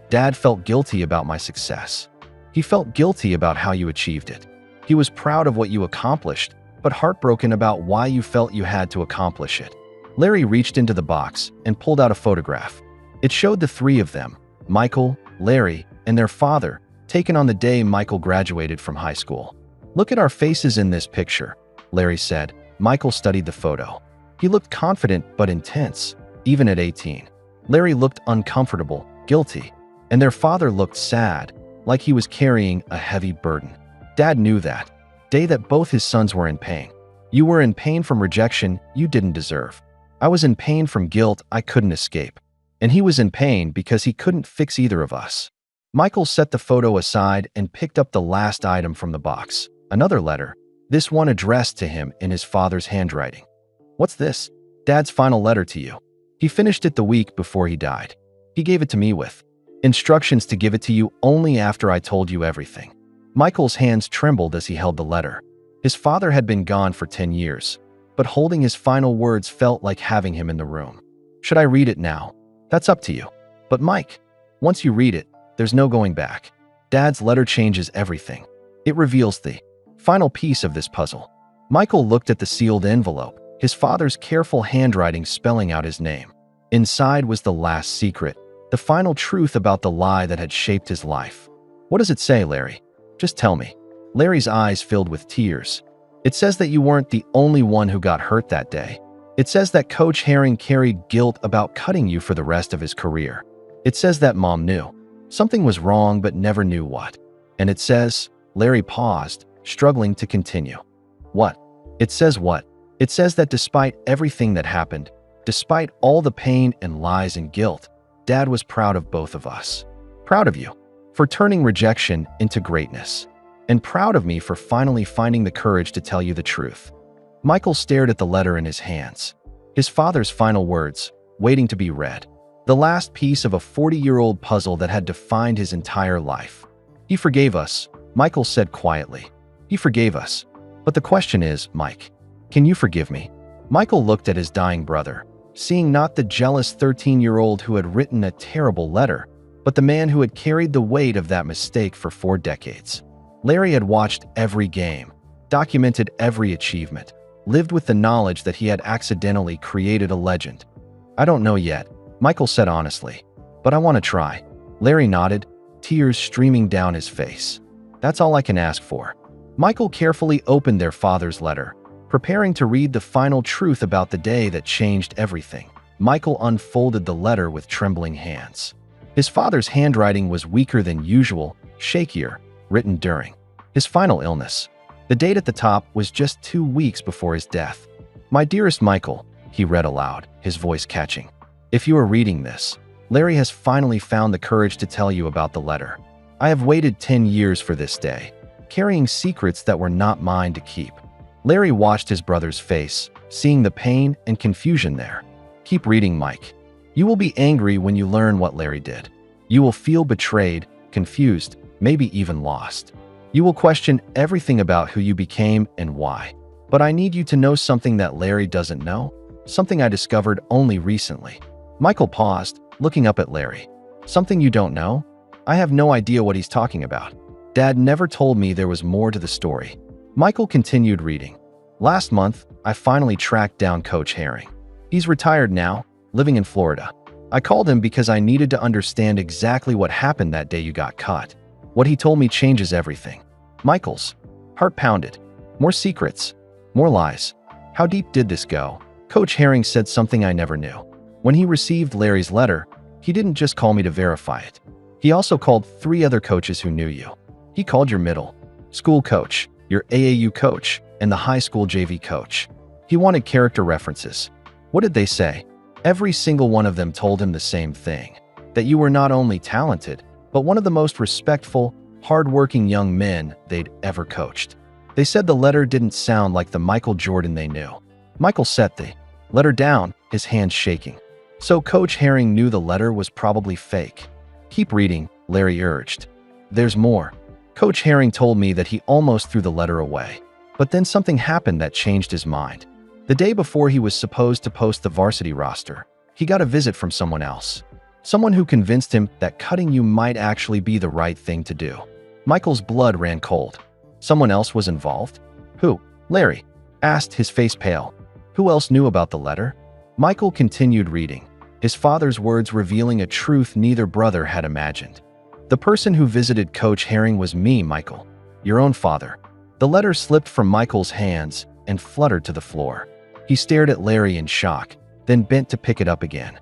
Dad felt guilty about my success. He felt guilty about how you achieved it. He was proud of what you accomplished, but heartbroken about why you felt you had to accomplish it. Larry reached into the box and pulled out a photograph. It showed the 3 of them, Michael, Larry, and their father, taken on the day Michael graduated from high school. Look at our faces in this picture, Larry said. Michael studied the photo. He looked confident but intense, even at 18. Larry looked uncomfortable, guilty, and their father looked sad, like he was carrying a heavy burden. Dad knew that day that both his sons were in pain. You were in pain from rejection you didn't deserve. I was in pain from guilt I couldn't escape. And he was in pain because he couldn't fix either of us. Michael set the photo aside and picked up the last item from the box, another letter, this one addressed to him in his father's handwriting. What's this? Dad's final letter to you. He finished it the week before he died. He gave it to me with instructions to give it to you only after I told you everything. Michael's hands trembled as he held the letter. His father had been gone for 10 years, but holding his final words felt like having him in the room. Should I read it now? That's up to you. But Mike, once you read it, there's no going back. Dad's letter changes everything. It reveals the final piece of this puzzle. Michael looked at the sealed envelope, his father's careful handwriting spelling out his name. Inside was the last secret, The final truth about the lie that had shaped his life. What does it say, Larry? Just tell me. Larry's eyes filled with tears. It says that you weren't the only one who got hurt that day. It says that Coach Herring carried guilt about cutting you for the rest of his career. It says that Mom knew something was wrong but never knew what. And it says, Larry paused, struggling to continue. What? It says what? It says that despite everything that happened, despite all the pain and lies and guilt, Dad was proud of both of us. Proud of you for turning rejection into greatness. And proud of me for finally finding the courage to tell you the truth. Michael stared at the letter in his hands. His father's final words, waiting to be read. The last piece of a 40-year-old puzzle that had defined his entire life. He forgave us, Michael said quietly. He forgave us. But the question is, Mike, can you forgive me? Michael looked at his dying brother, seeing not the jealous 13-year-old who had written a terrible letter, but the man who had carried the weight of that mistake for 4 decades. Larry had watched every game, documented every achievement, lived with the knowledge that he had accidentally created a legend. I don't know yet, Michael said honestly, but I want to try. Larry nodded, tears streaming down his face. That's all I can ask for. Michael carefully opened their father's letter, preparing to read the final truth about the day that changed everything. Michael unfolded the letter with trembling hands. His father's handwriting was weaker than usual, shakier, written during his final illness. The date at the top was just 2 weeks before his death. My dearest Michael, he read aloud, his voice catching. If you are reading this, Larry has finally found the courage to tell you about the letter. I have waited 10 years for this day, carrying secrets that were not mine to keep. Larry watched his brother's face, seeing the pain and confusion there. Keep reading, Mike. You will be angry when you learn what Larry did. You will feel betrayed, confused, maybe even lost. You will question everything about who you became and why. But I need you to know something that Larry doesn't know, something I discovered only recently. Michael paused, looking up at Larry. Something you don't know? I have no idea what he's talking about. Dad never told me there was more to the story. Michael continued reading. Last month, I finally tracked down Coach Herring. He's retired now, living in Florida. I called him because I needed to understand exactly what happened that day you got cut. What he told me changes everything. Michael's heart pounded. More secrets. More lies. How deep did this go? Coach Herring said something I never knew. When he received Larry's letter, he didn't just call me to verify it. He also called 3 other coaches who knew you. He called your middle school coach, your AAU coach, and the high school JV coach. He wanted character references. What did they say? Every single one of them told him the same thing, that you were not only talented, but one of the most respectful, hard-working young men they'd ever coached. They said the letter didn't sound like the Michael Jordan they knew. Michael set the letter down, his hands shaking. So Coach Herring knew the letter was probably fake. Keep reading, Larry urged. There's more. Coach Herring told me that he almost threw the letter away. But then something happened that changed his mind. The day before he was supposed to post the varsity roster, he got a visit from someone else. Someone who convinced him that cutting you might actually be the right thing to do. Michael's blood ran cold. Someone else was involved? Who? Larry asked, his face pale. Who else knew about the letter? Michael continued reading, his father's words revealing a truth neither brother had imagined. The person who visited Coach Herring was me, Michael, your own father. The letter slipped from Michael's hands and fluttered to the floor. He stared at Larry in shock, then bent to pick it up again.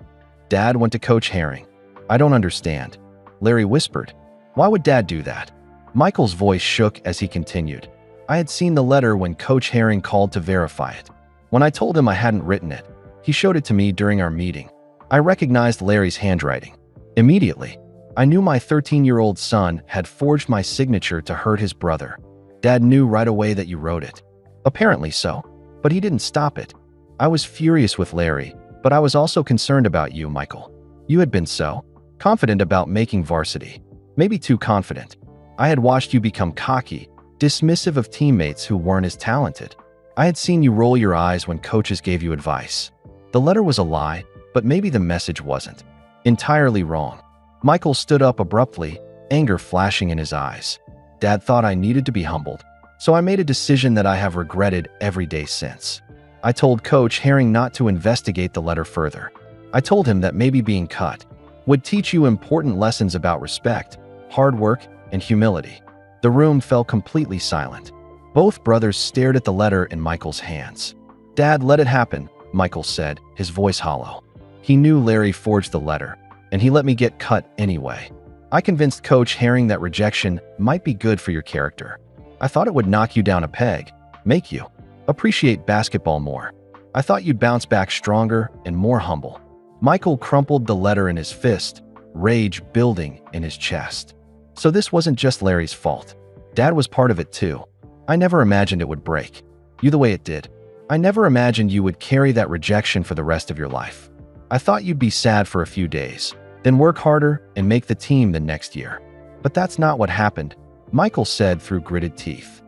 Dad went to Coach Herring. I don't understand. Larry whispered. Why would Dad do that? Michael's voice shook as he continued. I had seen the letter when Coach Herring called to verify it. When I told him I hadn't written it, he showed it to me during our meeting. I recognized Larry's handwriting. Immediately, I knew my 13-year-old son had forged my signature to hurt his brother. Dad knew right away that you wrote it. Apparently so, but he didn't stop it. I was furious with Larry, but I was also concerned about you, Michael. You had been so confident about making varsity. Maybe too confident. I had watched you become cocky, dismissive of teammates who weren't as talented. I had seen you roll your eyes when coaches gave you advice. The letter was a lie, but maybe the message wasn't. Entirely wrong. Michael stood up abruptly, anger flashing in his eyes. Dad thought I needed to be humbled, so I made a decision that I have regretted every day since. I told Coach Herring not to investigate the letter further. I told him that maybe being cut would teach you important lessons about respect, hard work, and humility. The room fell completely silent. Both brothers stared at the letter in Michael's hands. "Dad, let it happen," Michael said, his voice hollow. He knew Larry forged the letter, and he let me get cut anyway. I convinced Coach Herring that rejection might be good for your character. I thought it would knock you down a peg, make you appreciate basketball more. I thought you'd bounce back stronger and more humble. Michael crumpled the letter in his fist, rage building in his chest. So this wasn't just Larry's fault. Dad was part of it too. I never imagined it would break you the way it did. I never imagined you would carry that rejection for the rest of your life. I thought you'd be sad for a few days, then work harder and make the team the next year. But that's not what happened, Michael said through gritted teeth.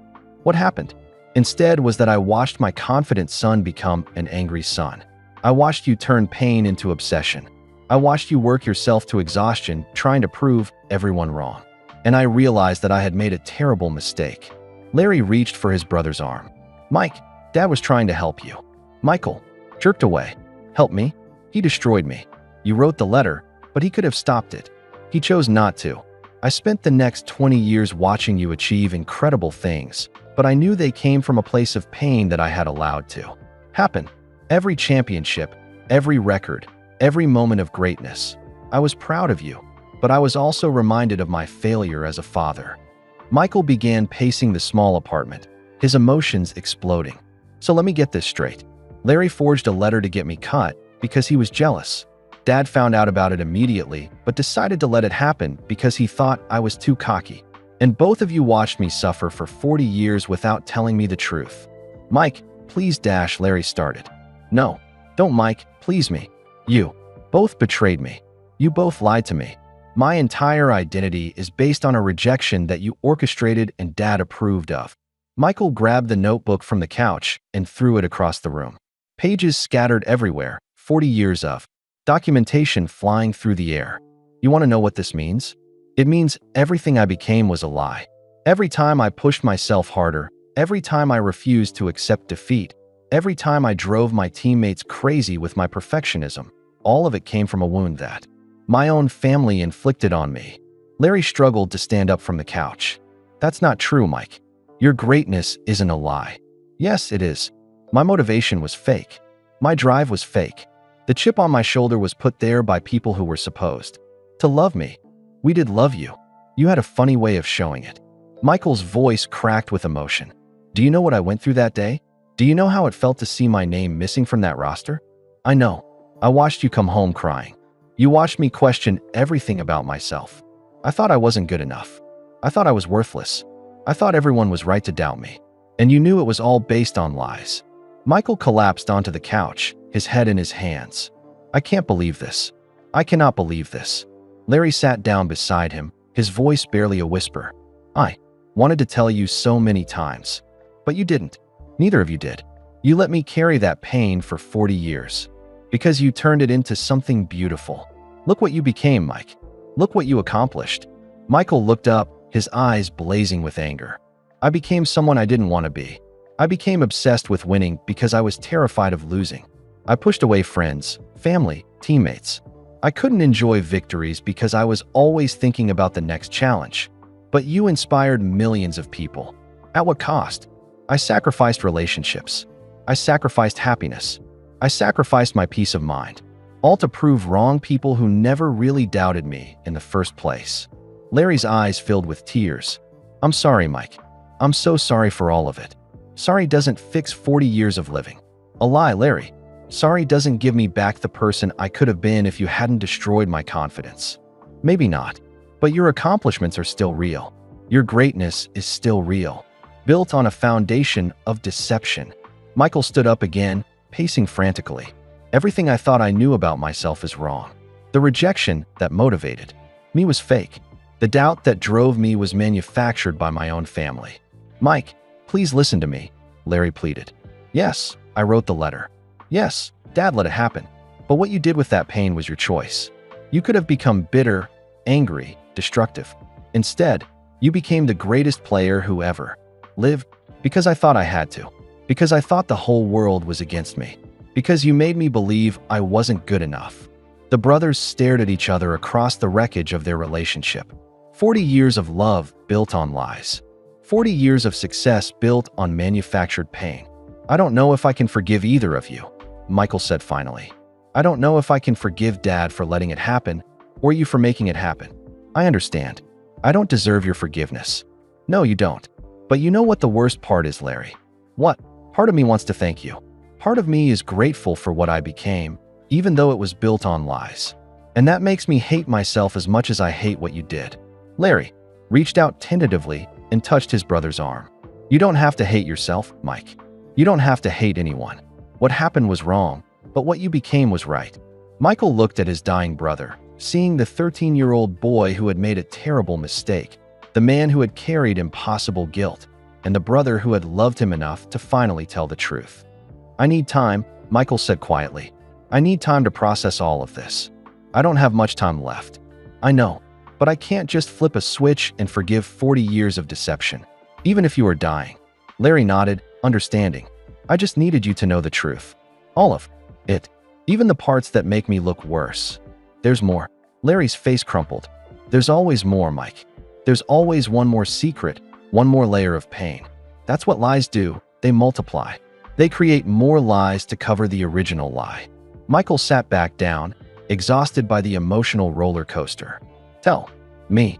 What happened? Instead was that I watched my confident son become an angry son. I watched you turn pain into obsession. I watched you work yourself to exhaustion trying to prove everyone wrong. And I realized that I had made a terrible mistake. Larry reached for his brother's arm. "Mike, Dad was trying to help you." Michael jerked away. "Help me? He destroyed me. You wrote the letter, but he could have stopped it. He chose not to. I spent the next 20 years watching you achieve incredible things, but I knew they came from a place of pain that I had allowed to happen. Every championship, every record, every moment of greatness. I was proud of you, but I was also reminded of my failure as a father." Michael began pacing the small apartment, his emotions exploding. "So let me get this straight. Larry forged a letter to get me cut because he was jealous. Dad found out about it immediately, but decided to let it happen because he thought I was too cocky. And both of you watched me suffer for 40 years without telling me the truth." "Mike, please," Larry started. "No, don't, Mike, please me. You both betrayed me. You both lied to me. My entire identity is based on a rejection that you orchestrated and Dad approved of." Michael grabbed the notebook from the couch and threw it across the room. Pages scattered everywhere, 40 years of documentation flying through the air. "You want to know what this means? It means everything I became was a lie. Every time I pushed myself harder, every time I refused to accept defeat, every time I drove my teammates crazy with my perfectionism, all of it came from a wound that my own family inflicted on me." Larry struggled to stand up from the couch. "That's not true, Mike. Your greatness isn't a lie." "Yes, it is. My motivation was fake. My drive was fake. The chip on my shoulder was put there by people who were supposed to love me. We did love you. You had a funny way of showing it." Michael's voice cracked with emotion. "Do you know what I went through that day? Do you know how it felt to see my name missing from that roster? I know. I watched you come home crying. You watched me question everything about myself. I thought I wasn't good enough. I thought I was worthless. I thought everyone was right to doubt me. And you knew it was all based on lies." Michael collapsed onto the couch, his head in his hands. "I can't believe this. I cannot believe this." Larry sat down beside him, his voice barely a whisper. "I wanted to tell you so many times, but you didn't. Neither of you did. You let me carry that pain for 40 years. Because you turned it into something beautiful. Look what you became, Mike. Look what you accomplished." Michael looked up, his eyes blazing with anger. "I became someone I didn't want to be. I became obsessed with winning because I was terrified of losing. I pushed away friends, family, teammates. I couldn't enjoy victories because I was always thinking about the next challenge. But you inspired millions of people. At what cost? I sacrificed relationships. I sacrificed happiness. I sacrificed my peace of mind. All to prove wrong people who never really doubted me in the first place." Larry's eyes filled with tears. "I'm sorry, Mike. I'm so sorry for all of it. Sorry doesn't fix 40 years of living. A lie, Larry. Sorry doesn't give me back the person I could have been if you hadn't destroyed my confidence. Maybe not, but your accomplishments are still real. Your greatness is still real, built on a foundation of deception." Michael stood up again, pacing frantically. "Everything I thought I knew about myself is wrong. The rejection that motivated me was fake. The doubt that drove me was manufactured by my own family." "Mike, please listen to me," Larry pleaded. "Yes, I wrote the letter. Yes, Dad let it happen. But what you did with that pain was your choice. You could have become bitter, angry, destructive. Instead, you became the greatest player who ever lived because I thought I had to. Because I thought the whole world was against me. Because you made me believe I wasn't good enough. The brothers stared at each other across the wreckage of their relationship. 40 years of love built on lies. 40 years of success built on manufactured pain. "I don't know if I can forgive either of you," Michael said finally. "I don't know if I can forgive Dad for letting it happen, or you for making it happen. I understand. I don't deserve your forgiveness." "No, you don't. But you know what the worst part is, Larry?" "What?" "Part of me wants to thank you. Part of me is grateful for what I became, even though it was built on lies. And that makes me hate myself as much as I hate what you did." Larry reached out tentatively and touched his brother's arm. "You don't have to hate yourself, Mike. You don't have to hate anyone. What happened was wrong, but what you became was right." Michael looked at his dying brother, seeing the 13-year-old boy who had made a terrible mistake, the man who had carried impossible guilt, and the brother who had loved him enough to finally tell the truth. "I need time," Michael said quietly. "I need time to process all of this. I don't have much time left. I know, but I can't just flip a switch and forgive 40 years of deception, even if you are dying." Larry nodded, understanding. "I just needed you to know the truth. All of it. Even the parts that make me look worse. There's more." Larry's face crumpled. "There's always more, Mike. There's always one more secret, one more layer of pain. That's what lies do. They multiply. They create more lies to cover the original lie." Michael sat back down, exhausted by the emotional roller coaster. Tell me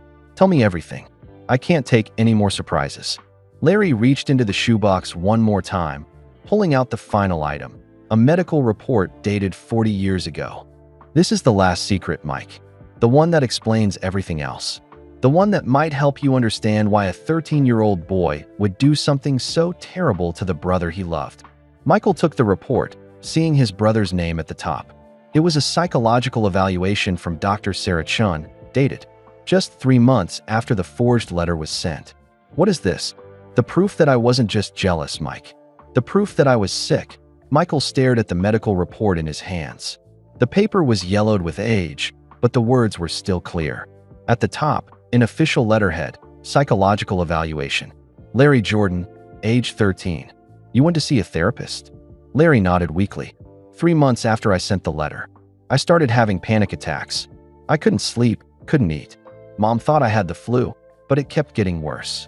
everything. I can't take any more surprises." Larry reached into the shoebox one more time, pulling out the final item, a medical report dated 40 years ago. "This is the last secret, Mike. The one that explains everything else. The one that might help you understand why a 13-year-old boy would do something so terrible to the brother he loved." Michael took the report, seeing his brother's name at the top. It was a psychological evaluation from Dr. Sarah Chun, dated just 3 months after the forged letter was sent. "What is this?" "The proof that I wasn't just jealous, Mike. The proof that I was sick." Michael stared at the medical report in his hands. The paper was yellowed with age, but the words were still clear. At the top, in official letterhead, "Psychological evaluation. Larry Jordan, age 13. You went to see a therapist?" Larry nodded weakly. 3 months after I sent the letter, I started having panic attacks. I couldn't sleep, couldn't eat. Mom thought I had the flu, but it kept getting worse."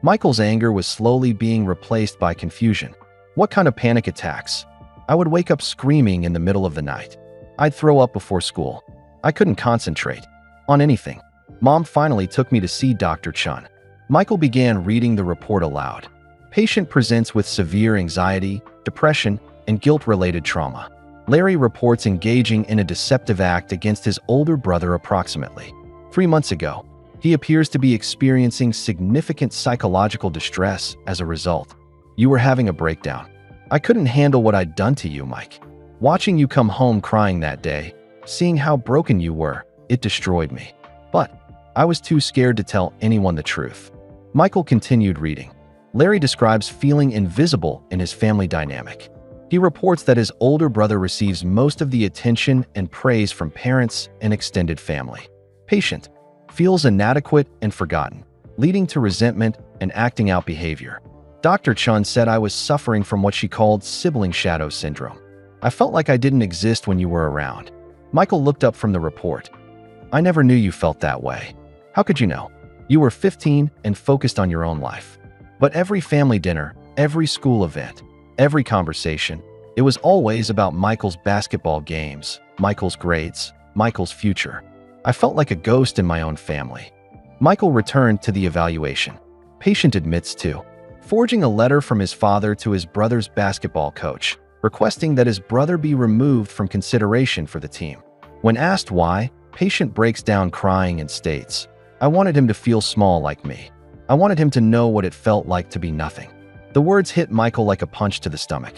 Michael's anger was slowly being replaced by confusion. "What kind of panic attacks?" "I would wake up screaming in the middle of the night. I'd throw up before school. I couldn't concentrate on anything. Mom finally took me to see Dr. Chun." Michael began reading the report aloud. "Patient presents with severe anxiety, depression, and guilt-related trauma. Larry reports engaging in a deceptive act against his older brother approximately 3 months ago. He appears to be experiencing significant psychological distress as a result. You were having a breakdown. I couldn't handle what I'd done to you, Mike. Watching you come home crying that day, seeing how broken you were, it destroyed me. But I was too scared to tell anyone the truth." Michael continued reading. Larry describes feeling invisible in his family dynamic. He reports that his older brother receives most of the attention and praise from parents and extended family. Patient feels inadequate and forgotten, leading to resentment and acting out behavior. Dr. Chun said I was suffering from what she called sibling shadow syndrome. "I felt like I didn't exist when you were around." Michael looked up from the report. "I never knew you felt that way. How could you know? You were 15 and focused on your own life. But every family dinner, every school event, every conversation, it was always about Michael's basketball games, Michael's grades, Michael's future. I felt like a ghost in my own family." Michael returned to the evaluation. Patient admits to forging a letter from his father to his brother's basketball coach, requesting that his brother be removed from consideration for the team. When asked why, Patient breaks down crying and states, "I wanted him to feel small like me. I wanted him to know what it felt like to be nothing." The words hit Michael like a punch to the stomach.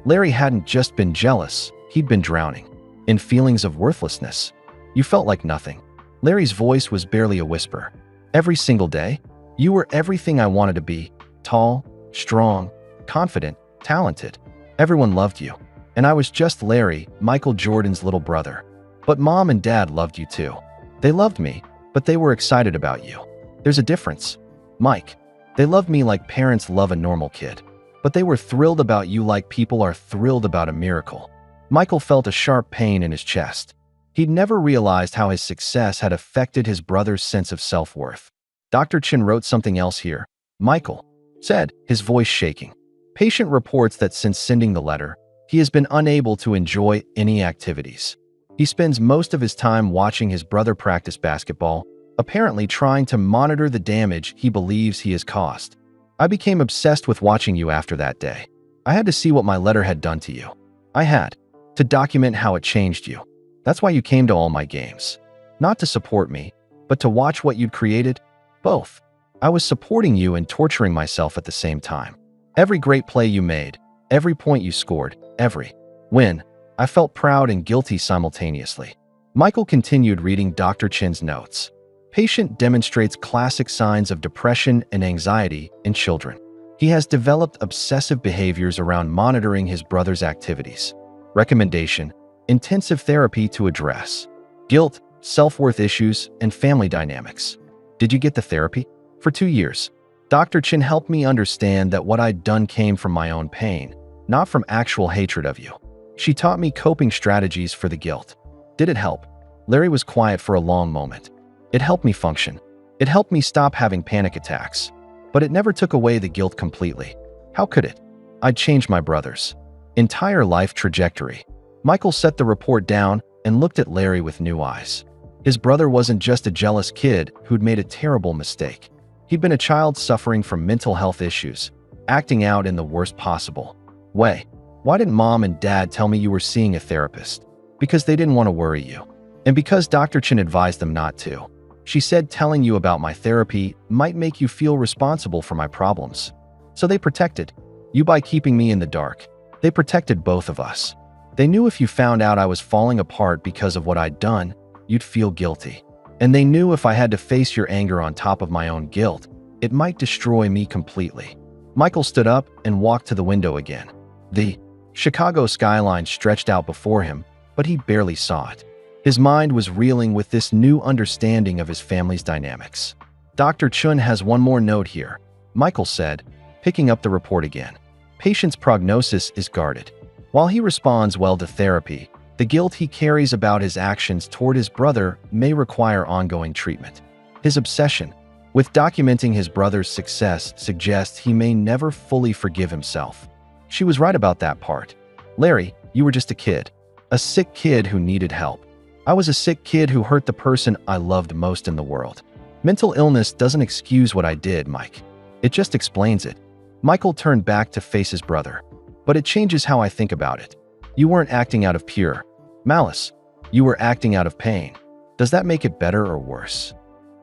Larry hadn't just been jealous, he'd been drowning in feelings of worthlessness. "You felt like nothing." Larry's voice was barely a whisper. "Every single day, you were everything I wanted to be. Tall, strong, confident, talented. Everyone loved you. And I was just Larry, Michael Jordan's little brother. But Mom and Dad loved you too. They loved me, but they were excited about you. There's a difference, Mike. They loved me like parents love a normal kid. But they were thrilled about you like people are thrilled about a miracle." Michael felt a sharp pain in his chest. He'd never realized how his success had affected his brother's sense of self-worth. Dr. Chen wrote something else here. Michael said, his voice shaking. Patient reports that since sending the letter, he has been unable to enjoy any activities. He spends most of his time watching his brother practice basketball, apparently trying to monitor the damage he believes he has caused. I became obsessed with watching you after that day. I had to see what my letter had done to you. I had to document how it changed you. That's why you came to all my games. Not to support me, but to watch what you'd created. Both. I was supporting you and torturing myself at the same time. Every great play you made, every point you scored, every win, I felt proud and guilty simultaneously. Michael continued reading Dr. Chen's notes. Patient demonstrates classic signs of depression and anxiety in children. He has developed obsessive behaviors around monitoring his brother's activities. Recommendation: intensive therapy to address guilt, self-worth issues, and family dynamics. Did you get the therapy? For 2 years. Dr. Chen helped me understand that what I'd done came from my own pain, not from actual hatred of you. She taught me coping strategies for the guilt. Did it help? Larry was quiet for a long moment. It helped me function. It helped me stop having panic attacks. But it never took away the guilt completely. How could it? I'd changed my brother's entire life trajectory. Michael set the report down and looked at Larry with new eyes. His brother wasn't just a jealous kid who'd made a terrible mistake. He'd been a child suffering from mental health issues, acting out in the worst possible way. Why didn't Mom and Dad tell me you were seeing a therapist? Because they didn't want to worry you. And because Dr. Chen advised them not to. She said telling you about my therapy might make you feel responsible for my problems. So they protected you by keeping me in the dark. They protected both of us. They knew if you found out I was falling apart because of what I'd done, you'd feel guilty. And they knew if I had to face your anger on top of my own guilt, it might destroy me completely. Michael stood up and walked to the window again. The Chicago skyline stretched out before him, but he barely saw it. His mind was reeling with this new understanding of his family's dynamics. Dr. Chun has one more note here, Michael said, picking up the report again. Patient's prognosis is guarded. While he responds well to therapy, the guilt he carries about his actions toward his brother may require ongoing treatment. His obsession with documenting his brother's success suggests he may never fully forgive himself. She was right about that part. Larry, you were just a kid. A sick kid who needed help. I was a sick kid who hurt the person I loved most in the world. Mental illness doesn't excuse what I did, Mike. It just explains it. Michael turned back to face his brother. But it changes how I think about it. You weren't acting out of pure malice. You were acting out of pain. Does that make it better or worse?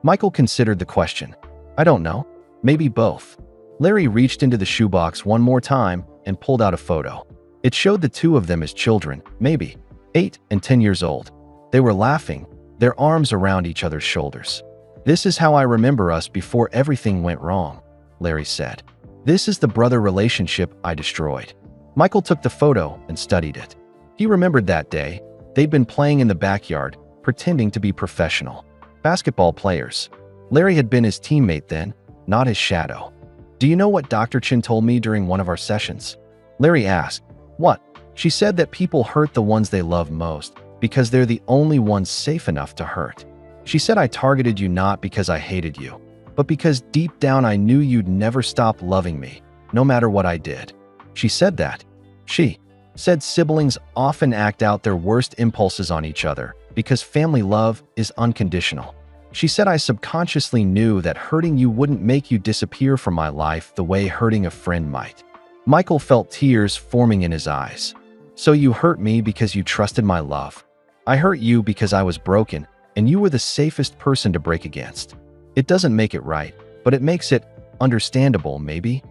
Michael considered the question. I don't know. Maybe both. Larry reached into the shoebox one more time and pulled out a photo. It showed the two of them as children, maybe 8 and 10 years old. They were laughing, their arms around each other's shoulders. This is how I remember us before everything went wrong, Larry said. This is the brother relationship I destroyed. Michael took the photo and studied it. He remembered that day. They'd been playing in the backyard, pretending to be professional basketball players. Larry had been his teammate then, not his shadow. Do you know what Dr. Chin told me during one of our sessions? Larry asked. What? She said that people hurt the ones they love most because they're the only ones safe enough to hurt. She said I targeted you not because I hated you, but because deep down I knew you'd never stop loving me, no matter what I did. She said that. She said siblings often act out their worst impulses on each other because family love is unconditional. She said I subconsciously knew that hurting you wouldn't make you disappear from my life the way hurting a friend might. Michael felt tears forming in his eyes. So you hurt me because you trusted my love. I hurt you because I was broken, and you were the safest person to break against. It doesn't make it right, but it makes it understandable, maybe?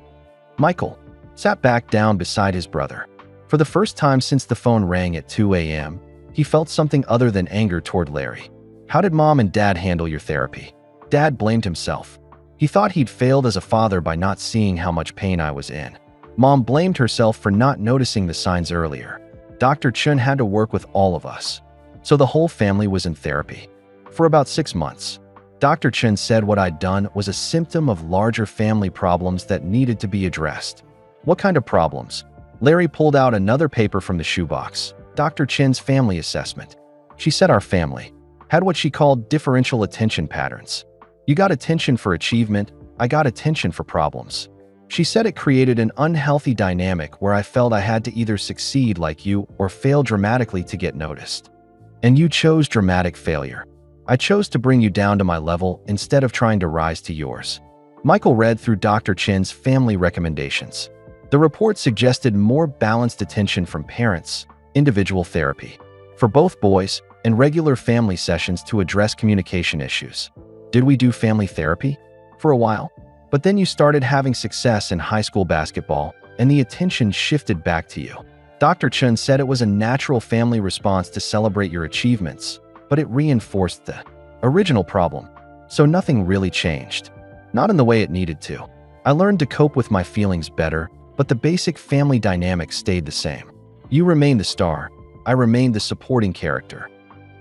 Michael sat back down beside his brother. For the first time since the phone rang at 2 a.m., he felt something other than anger toward Larry. How did Mom and Dad handle your therapy? Dad blamed himself. He thought he'd failed as a father by not seeing how much pain I was in. Mom blamed herself for not noticing the signs earlier. Dr. Chun had to work with all of us. So the whole family was in therapy. For about 6 months. Dr. Chun said what I'd done was a symptom of larger family problems that needed to be addressed. What kind of problems? Larry pulled out another paper from the shoebox. Dr. Chin's family assessment. She said our family had what she called differential attention patterns. You got attention for achievement, I got attention for problems. She said it created an unhealthy dynamic where I felt I had to either succeed like you or fail dramatically to get noticed. And you chose dramatic failure. I chose to bring you down to my level instead of trying to rise to yours. Michael read through Dr. Chin's family recommendations. The report suggested more balanced attention from parents, individual therapy for both boys, and regular family sessions to address communication issues. Did we do family therapy? For a while. But then you started having success in high school basketball, and the attention shifted back to you. Dr. Chen said it was a natural family response to celebrate your achievements, but it reinforced the original problem. So nothing really changed. Not in the way it needed to. I learned to cope with my feelings better, but the basic family dynamic stayed the same. You remained the star. I remained the supporting character.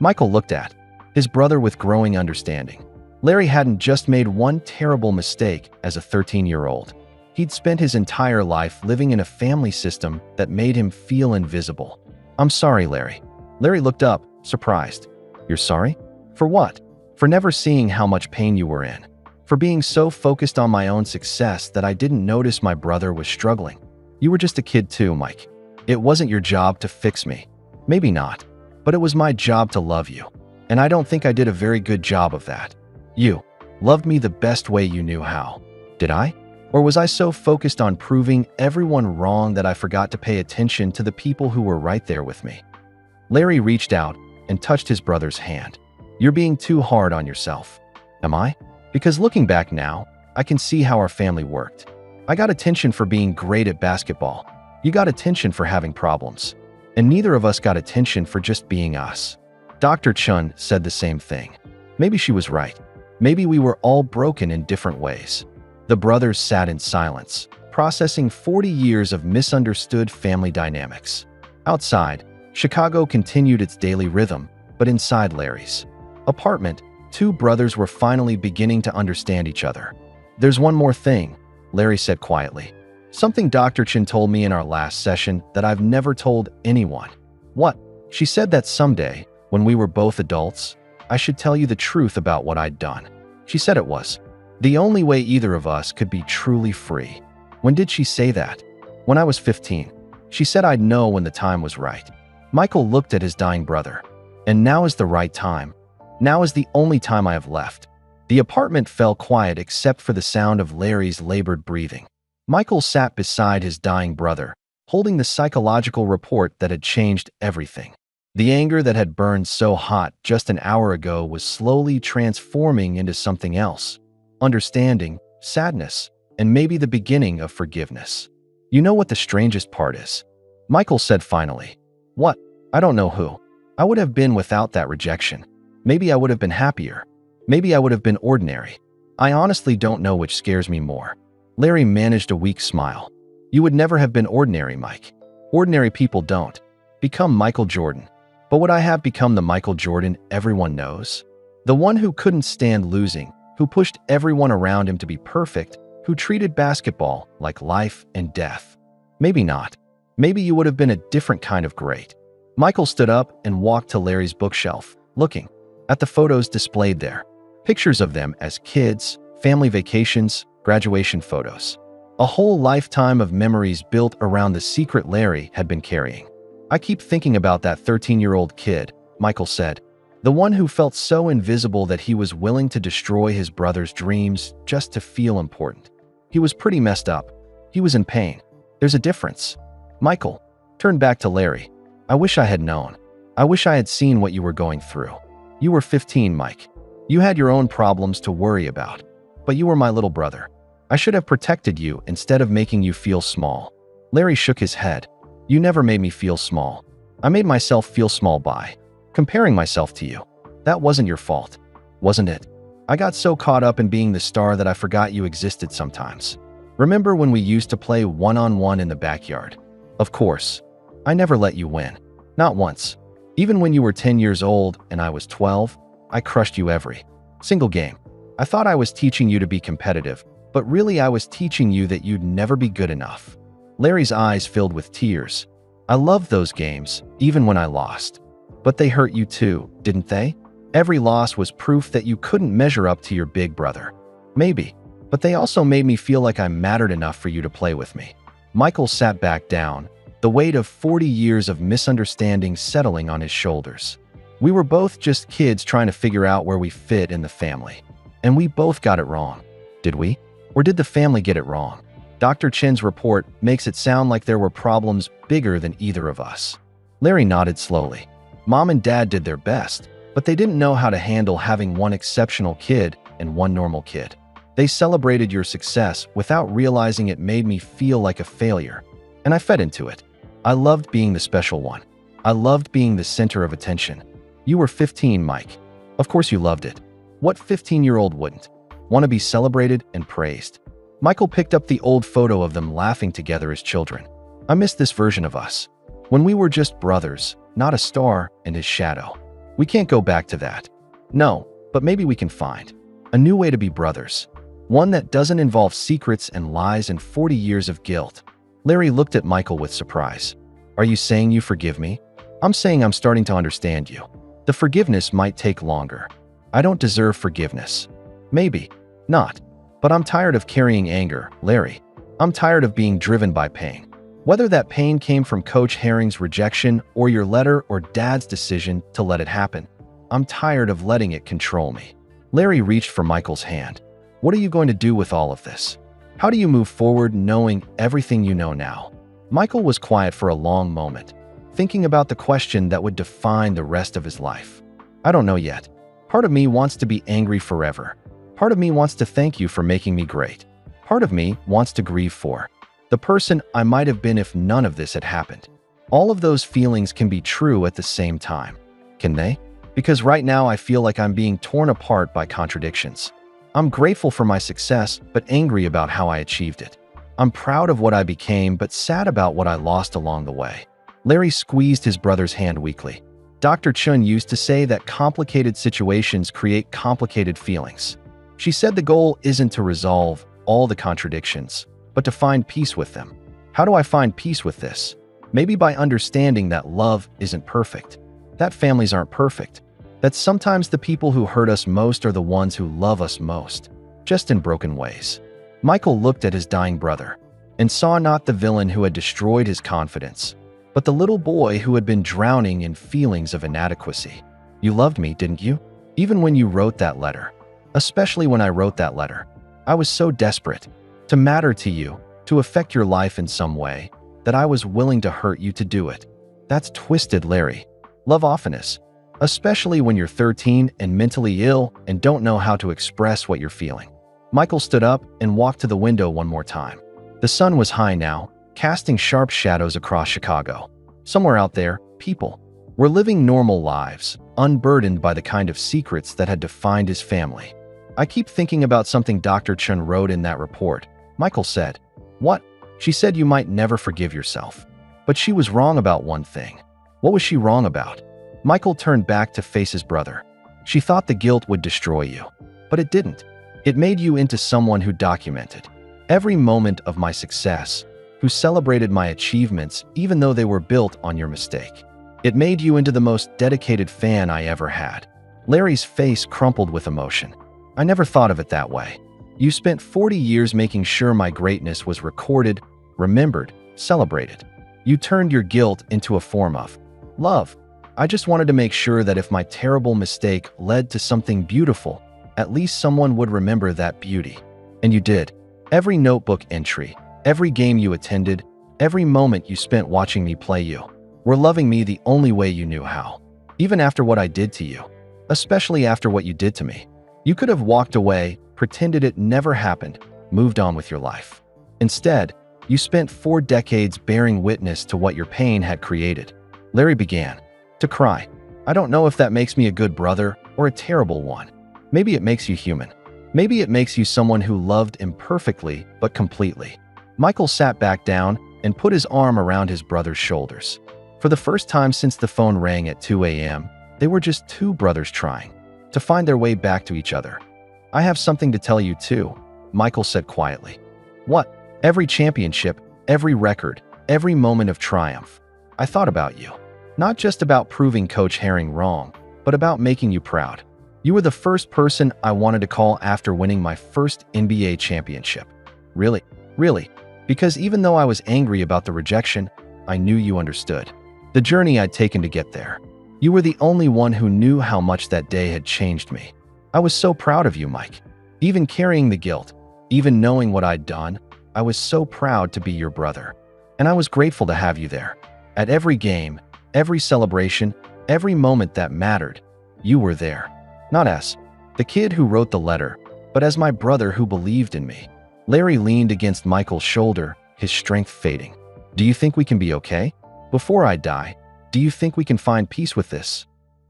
Michael looked at his brother with growing understanding. Larry hadn't just made one terrible mistake as a 13-year-old. He'd spent his entire life living in a family system that made him feel invisible. I'm sorry, Larry. Larry looked up, surprised. You're sorry? For what? For never seeing how much pain you were in. For being so focused on my own success that I didn't notice my brother was struggling. You were just a kid too, Mike. It wasn't your job to fix me. Maybe not. But it was my job to love you. And I don't think I did a very good job of that. You loved me the best way you knew how. Did I? Or was I so focused on proving everyone wrong that I forgot to pay attention to the people who were right there with me? Larry reached out and touched his brother's hand. You're being too hard on yourself. Am I? Because looking back now, I can see how our family worked. I got attention for being great at basketball. You got attention for having problems. And neither of us got attention for just being us. Dr. Chun said the same thing. Maybe she was right. Maybe we were all broken in different ways. The brothers sat in silence, processing 40 years of misunderstood family dynamics. Outside, Chicago continued its daily rhythm, but inside Larry's apartment, two brothers were finally beginning to understand each other. There's one more thing, Larry said quietly. Something Dr. Chin told me in our last session that I've never told anyone. What? She said that someday, when we were both adults, I should tell you the truth about what I'd done. She said it was the only way either of us could be truly free. When did she say that? When I was 15. She said I'd know when the time was right. Michael looked at his dying brother. And now is the right time. Now is the only time I have left. The apartment fell quiet except for the sound of Larry's labored breathing. Michael sat beside his dying brother, holding the psychological report that had changed everything. The anger that had burned so hot just an hour ago was slowly transforming into something else. Understanding, sadness, and maybe the beginning of forgiveness. You know what the strangest part is? Michael said finally. What? I don't know who. I would have been without that rejection. Maybe I would have been happier. Maybe I would have been ordinary. I honestly don't know which scares me more. Larry managed a weak smile. You would never have been ordinary, Mike. Ordinary people don't become Michael Jordan. But would I have become the Michael Jordan everyone knows? The one who couldn't stand losing, who pushed everyone around him to be perfect, who treated basketball like life and death. Maybe not. Maybe you would have been a different kind of great. Michael stood up and walked to Larry's bookshelf, looking at the photos displayed there. Pictures of them as kids, family vacations, graduation photos. A whole lifetime of memories built around the secret Larry had been carrying. I keep thinking about that 13-year-old kid, Michael said. The one who felt so invisible that he was willing to destroy his brother's dreams just to feel important. He was pretty messed up. He was in pain. There's a difference. Michael turned back to Larry. I wish I had known. I wish I had seen what you were going through. You were 15, Mike. You had your own problems to worry about. But you were my little brother. I should have protected you instead of making you feel small. Larry shook his head. You never made me feel small. I made myself feel small by comparing myself to you. That wasn't your fault, wasn't it? I got so caught up in being the star that I forgot you existed sometimes. Remember when we used to play one-on-one in the backyard? Of course. I never let you win. Not once. Even when you were 10 years old and I was 12, I crushed you every single game. I thought I was teaching you to be competitive, but really I was teaching you that you'd never be good enough. Larry's eyes filled with tears. I loved those games, even when I lost. But they hurt you too, didn't they? Every loss was proof that you couldn't measure up to your big brother. Maybe, but they also made me feel like I mattered enough for you to play with me. Michael sat back down, the weight of 40 years of misunderstanding settling on his shoulders. We were both just kids trying to figure out where we fit in the family. And we both got it wrong. Did we? Or did the family get it wrong? Dr. Chen's report makes it sound like there were problems bigger than either of us. Larry nodded slowly. Mom and Dad did their best, but they didn't know how to handle having one exceptional kid and one normal kid. They celebrated your success without realizing it made me feel like a failure, and I fed into it. I loved being the special one. I loved being the center of attention. You were 15, Mike. Of course you loved it. What 15-year-old wouldn't want to be celebrated and praised? Michael picked up the old photo of them laughing together as children. I miss this version of us, when we were just brothers, not a star and his shadow. We can't go back to that. No, but maybe we can find a new way to be brothers. One that doesn't involve secrets and lies and 40 years of guilt. Larry looked at Michael with surprise. Are you saying you forgive me? I'm saying I'm starting to understand you. The forgiveness might take longer. I don't deserve forgiveness. Maybe not. But I'm tired of carrying anger, Larry. I'm tired of being driven by pain. Whether that pain came from Coach Herring's rejection or your letter or Dad's decision to let it happen, I'm tired of letting it control me. Larry reached for Michael's hand. What are you going to do with all of this? How do you move forward knowing everything you know now? Michael was quiet for a long moment, thinking about the question that would define the rest of his life. I don't know yet. Part of me wants to be angry forever. Part of me wants to thank you for making me great. Part of me wants to grieve for the person I might have been if none of this had happened. All of those feelings can be true at the same time, can they? Because right now I feel like I'm being torn apart by contradictions. I'm grateful for my success, but angry about how I achieved it. I'm proud of what I became, but sad about what I lost along the way. Larry squeezed his brother's hand weakly. Dr. Chun used to say that complicated situations create complicated feelings. She said the goal isn't to resolve all the contradictions, but to find peace with them. How do I find peace with this? Maybe by understanding that love isn't perfect, that families aren't perfect, that sometimes the people who hurt us most are the ones who love us most, just in broken ways. Michael looked at his dying brother and saw not the villain who had destroyed his confidence, but the little boy who had been drowning in feelings of inadequacy. You loved me, didn't you? Even when you wrote that letter. Especially when I wrote that letter. I was so desperate to matter to you, to affect your life in some way, that I was willing to hurt you to do it. That's twisted, Larry. Love often is, especially when you're 13 and mentally ill and don't know how to express what you're feeling. Michael stood up and walked to the window one more time. The sun was high now, casting sharp shadows across Chicago. Somewhere out there, people were living normal lives, unburdened by the kind of secrets that had defined his family. I keep thinking about something Dr. Chun wrote in that report. Michael said, "What?" She said you might never forgive yourself. But she was wrong about one thing. What was she wrong about? Michael turned back to face his brother. She thought the guilt would destroy you, but it didn't. It made you into someone who documented every moment of my success, who celebrated my achievements even though they were built on your mistake. It made you into the most dedicated fan I ever had. Larry's face crumpled with emotion. I never thought of it that way. You spent 40 years making sure my greatness was recorded, remembered, celebrated. You turned your guilt into a form of love. I just wanted to make sure that if my terrible mistake led to something beautiful, at least someone would remember that beauty. And you did. Every notebook entry, every game you attended, every moment you spent watching me play you, were loving me the only way you knew how. Even after what I did to you. Especially after what you did to me. You could have walked away, pretended it never happened, moved on with your life. Instead, you spent 4 decades bearing witness to what your pain had created. Larry began to cry. I don't know if that makes me a good brother or a terrible one. Maybe it makes you human. Maybe it makes you someone who loved imperfectly but completely. Michael sat back down and put his arm around his brother's shoulders. For the first time since the phone rang at 2 a.m., they were just two brothers trying to find their way back to each other. I have something to tell you too, Michael said quietly. What? Every championship, every record, every moment of triumph. I thought about you. Not just about proving Coach Herring wrong, but about making you proud. You were the first person I wanted to call after winning my first NBA championship. Really, really. Because even though I was angry about the rejection, I knew you understood the journey I'd taken to get there. You were the only one who knew how much that day had changed me. I was so proud of you, Mike. Even carrying the guilt, even knowing what I'd done, I was so proud to be your brother. And I was grateful to have you there. At every game, every celebration, every moment that mattered, you were there. Not as the kid who wrote the letter, but as my brother who believed in me. Larry leaned against Michael's shoulder, his strength fading. Do you think we can be okay? Before I die, do you think we can find peace with this?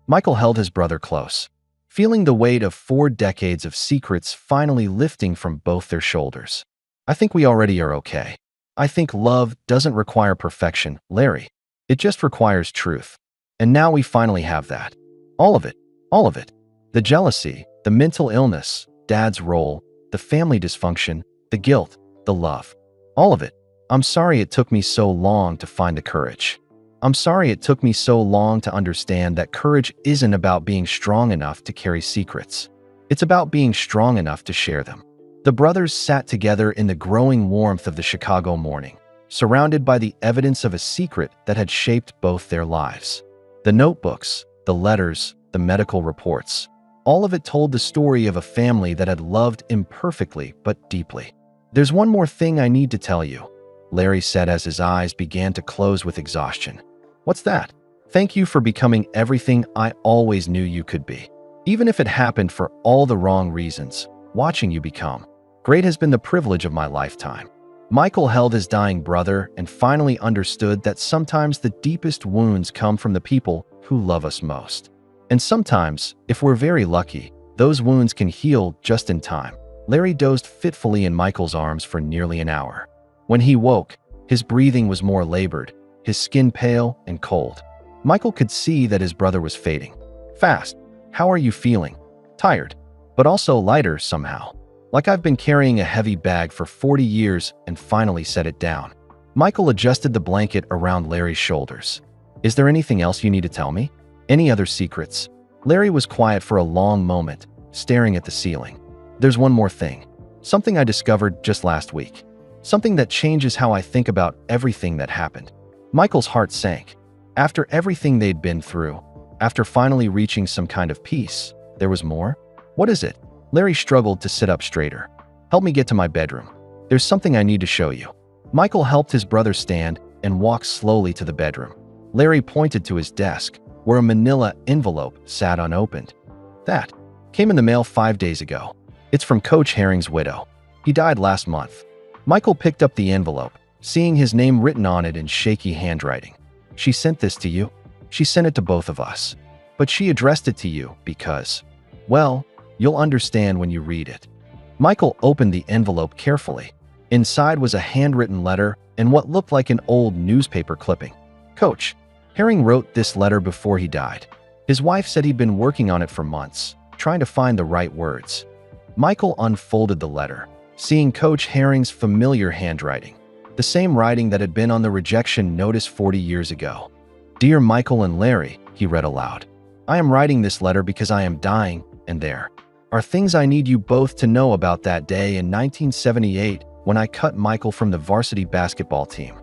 Michael held his brother close, feeling the weight of 4 decades of secrets finally lifting from both their shoulders. I think we already are okay. I think love doesn't require perfection, Larry. It just requires truth. And now we finally have that. All of it. All of it. The jealousy, the mental illness, Dad's role, the family dysfunction, the guilt, the love. All of it. I'm sorry it took me so long to find the courage. I'm sorry it took me so long to understand that courage isn't about being strong enough to carry secrets. It's about being strong enough to share them. The brothers sat together in the growing warmth of the Chicago morning, surrounded by the evidence of a secret that had shaped both their lives. The notebooks, the letters, the medical reports. All of it told the story of a family that had loved imperfectly but deeply. There's one more thing I need to tell you, Larry said as his eyes began to close with exhaustion. What's that? Thank you for becoming everything I always knew you could be. Even if it happened for all the wrong reasons, watching you become great has been the privilege of my lifetime. Michael held his dying brother and finally understood that sometimes the deepest wounds come from the people who love us most. And sometimes, if we're very lucky, those wounds can heal just in time. Larry dozed fitfully in Michael's arms for nearly an hour. When he woke, his breathing was more labored, his skin pale and cold. Michael could see that his brother was fading fast. How are you feeling? Tired, but also lighter somehow. Like I've been carrying a heavy bag for 40 years and finally set it down. Michael adjusted the blanket around Larry's shoulders. Is there anything else you need to tell me? Any other secrets? Larry was quiet for a long moment, staring at the ceiling. There's one more thing. Something I discovered just last week. Something that changes how I think about everything that happened. Michael's heart sank. After everything they'd been through, after finally reaching some kind of peace, there was more? What is it? Larry struggled to sit up straighter. Help me get to my bedroom. There's something I need to show you. Michael helped his brother stand and walked slowly to the bedroom. Larry pointed to his desk, where a manila envelope sat unopened. That came in the mail 5 days ago. It's from Coach Herring's widow. He died last month. Michael picked up the envelope, seeing his name written on it in shaky handwriting. She sent this to you. She sent it to both of us. But she addressed it to you because, well, you'll understand when you read it. Michael opened the envelope carefully. Inside was a handwritten letter and what looked like an old newspaper clipping. Coach Herring wrote this letter before he died. His wife said he'd been working on it for months, trying to find the right words. Michael unfolded the letter, seeing Coach Herring's familiar handwriting, the same writing that had been on the rejection notice 40 years ago. Dear Michael and Larry, he read aloud. I am writing this letter because I am dying, and there are things I need you both to know about that day in 1978 when I cut Michael from the varsity basketball team.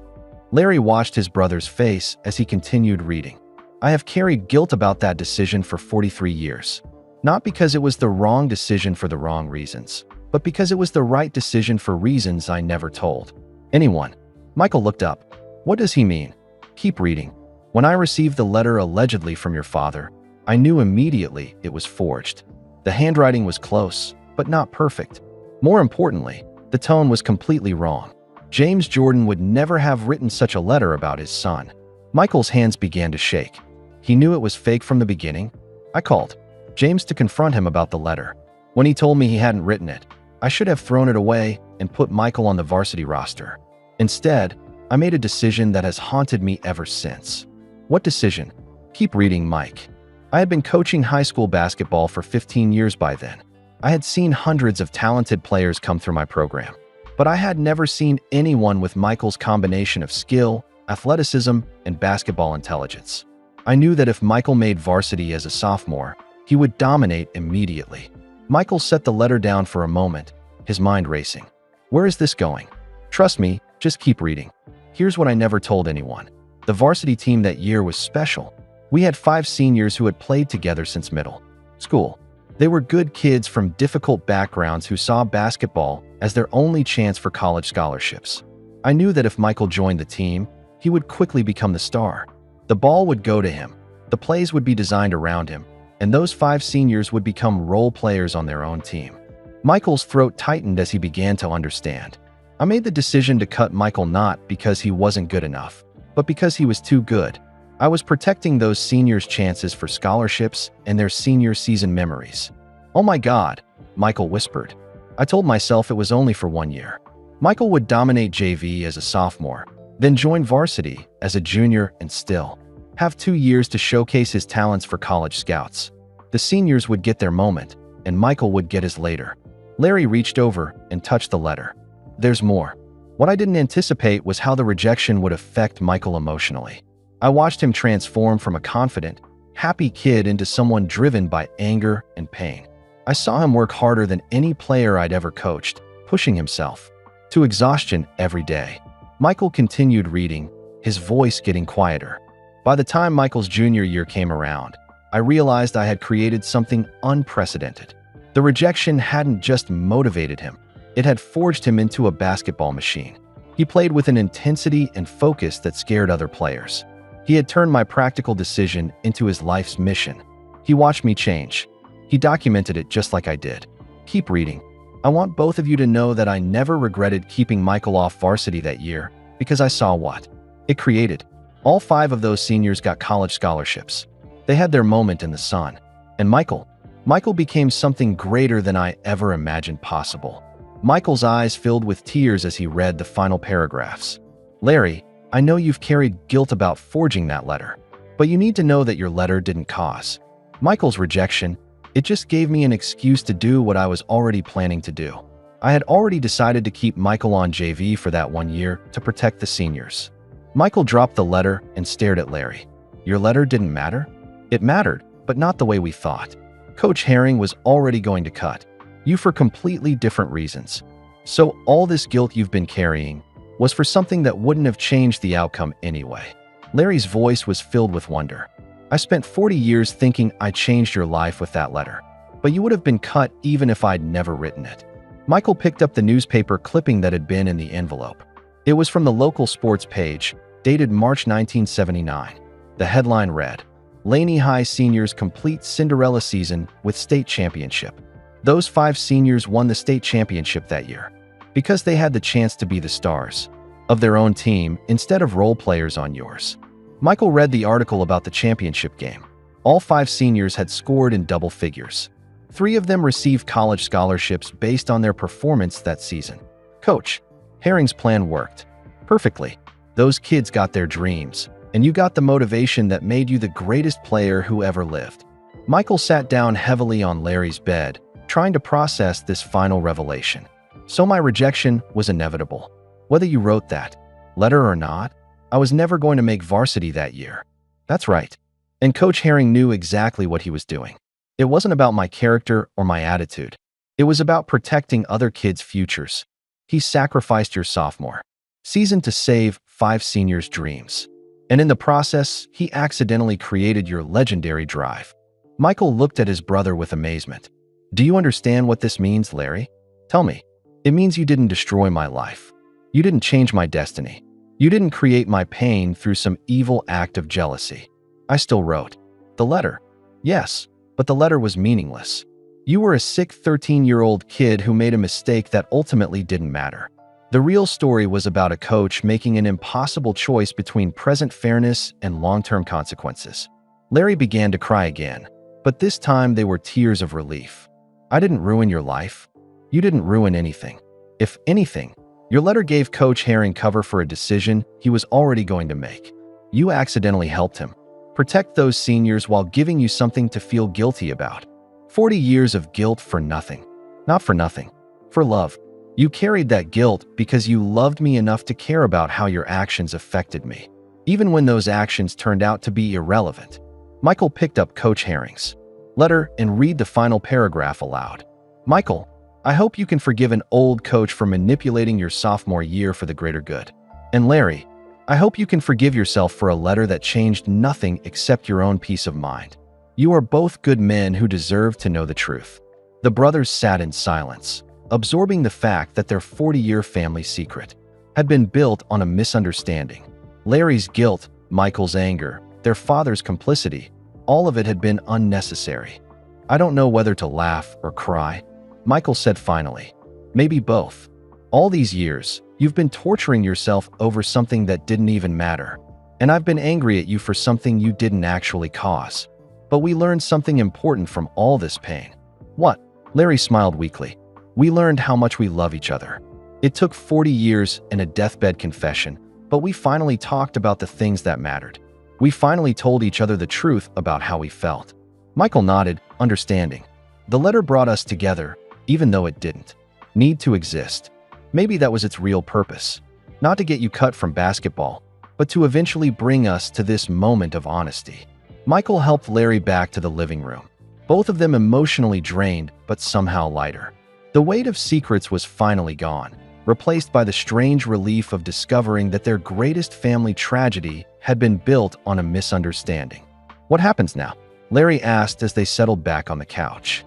Larry watched his brother's face as he continued reading. I have carried guilt about that decision for 43 years. Not because it was the wrong decision for the wrong reasons, but because it was the right decision for reasons I never told anyone. Michael looked up. What does he mean? Keep reading. When I received the letter allegedly from your father, I knew immediately it was forged. The handwriting was close, but not perfect. More importantly, the tone was completely wrong. James Jordan would never have written such a letter about his son. Michael's hands began to shake. He knew it was fake from the beginning. I called James to confront him about the letter. When he told me he hadn't written it, I should have thrown it away and put Michael on the varsity roster. Instead, I made a decision that has haunted me ever since. What decision? Keep reading, Mike. I had been coaching high school basketball for 15 years by then. I had seen hundreds of talented players come through my program, but I had never seen anyone with Michael's combination of skill, athleticism, and basketball intelligence. I knew that if Michael made varsity as a sophomore, he would dominate immediately. Michael set the letter down for a moment, his mind racing. Where is this going? Trust me, just keep reading. Here's what I never told anyone. The varsity team that year was special. We had 5 seniors who had played together since middle school. They were good kids from difficult backgrounds who saw basketball as their only chance for college scholarships. I knew that if Michael joined the team, he would quickly become the star. The ball would go to him, the plays would be designed around him, and those 5 seniors would become role players on their own team. Michael's throat tightened as he began to understand. I made the decision to cut Michael not because he wasn't good enough, but because he was too good. I was protecting those seniors' chances for scholarships and their senior season memories. Oh my God, Michael whispered. I told myself it was only for 1 year. Michael would dominate JV as a sophomore, then join varsity as a junior and still have 2 years to showcase his talents for college scouts. The seniors would get their moment, and Michael would get his later. Larry reached over and touched the letter. There's more. What I didn't anticipate was how the rejection would affect Michael emotionally. I watched him transform from a confident, happy kid into someone driven by anger and pain. I saw him work harder than any player I'd ever coached, pushing himself to exhaustion every day. Michael continued reading, his voice getting quieter. By the time Michael's junior year came around, I realized I had created something unprecedented. The rejection hadn't just motivated him, it had forged him into a basketball machine. He played with an intensity and focus that scared other players. He had turned my practical decision into his life's mission. He watched me change. He documented it just like I did. Keep reading. I want both of you to know that I never regretted keeping Michael off varsity that year because I saw what it created. All 5 of those seniors got college scholarships. They had their moment in the sun. And Michael became something greater than I ever imagined possible. Michael's eyes filled with tears as he read the final paragraphs. Larry, I know you've carried guilt about forging that letter, but you need to know that your letter didn't cause Michael's rejection. It just gave me an excuse to do what I was already planning to do. I had already decided to keep Michael on JV for that 1 year to protect the seniors. Michael dropped the letter and stared at Larry. Your letter didn't matter? It mattered, but not the way we thought. Coach Herring was already going to cut you for completely different reasons. So all this guilt you've been carrying was for something that wouldn't have changed the outcome anyway. Larry's voice was filled with wonder. I spent 40 years thinking I changed your life with that letter, but you would have been cut even if I'd never written it. Michael picked up the newspaper clipping that had been in the envelope. It was from the local sports page, dated March 1979. The headline read, Laney High Seniors Complete Cinderella Season with State Championship. Those 5 seniors won the state championship that year because they had the chance to be the stars of their own team instead of role players on yours. Michael read the article about the championship game. All 5 seniors had scored in double figures. 3 of them received college scholarships based on their performance that season. Coach Herring's plan worked perfectly. Those kids got their dreams, and you got the motivation that made you the greatest player who ever lived. Michael sat down heavily on Larry's bed, trying to process this final revelation. So my rejection was inevitable. Whether you wrote that letter or not, I was never going to make varsity that year. That's right. And Coach Herring knew exactly what he was doing. It wasn't about my character or my attitude. It was about protecting other kids' futures. He sacrificed your sophomore season to save 5 seniors' dreams. And in the process, he accidentally created your legendary drive. Michael looked at his brother with amazement. Do you understand what this means, Larry? Tell me. It means you didn't destroy my life. You didn't change my destiny. You didn't create my pain through some evil act of jealousy. I still wrote the letter. Yes, but the letter was meaningless. You were a sick 13-year-old kid who made a mistake that ultimately didn't matter. The real story was about a coach making an impossible choice between present fairness and long-term consequences. Larry began to cry again, but this time they were tears of relief. I didn't ruin your life. You didn't ruin anything. If anything, your letter gave Coach Herring cover for a decision he was already going to make. You accidentally helped him protect those seniors while giving you something to feel guilty about. 40 years of guilt for nothing. Not for nothing. For love. You carried that guilt because you loved me enough to care about how your actions affected me. even when those actions turned out to be irrelevant. Michael picked up Coach Herring's letter and read the final paragraph aloud. Michael, I hope you can forgive an old coach for manipulating your sophomore year for the greater good. And Larry, I hope you can forgive yourself for a letter that changed nothing except your own peace of mind. You are both good men who deserve to know the truth. The brothers sat in silence, absorbing the fact that their 40-year family secret had been built on a misunderstanding. Larry's guilt, Michael's anger, their father's complicity, all of it had been unnecessary. I don't know whether to laugh or cry, Michael said finally. Maybe both. All these years, you've been torturing yourself over something that didn't even matter. And I've been angry at you for something you didn't actually cause. But we learned something important from all this pain. What? Larry smiled weakly. We learned how much we love each other. It took 40 years and a deathbed confession, but we finally talked about the things that mattered. We finally told each other the truth about how we felt. Michael nodded, understanding. The letter brought us together, even though it didn't need to exist. Maybe that was its real purpose. Not to get you cut from basketball, but to eventually bring us to this moment of honesty. Michael helped Larry back to the living room, both of them emotionally drained, but somehow lighter. The weight of secrets was finally gone, replaced by the strange relief of discovering that their greatest family tragedy had been built on a misunderstanding. What happens now? Larry asked as they settled back on the couch.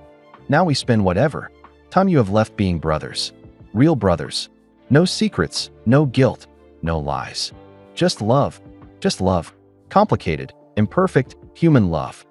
Now we spend whatever time you have left being brothers. Real brothers. No secrets, no guilt, no lies. Just love. Just love. Complicated, imperfect, human love.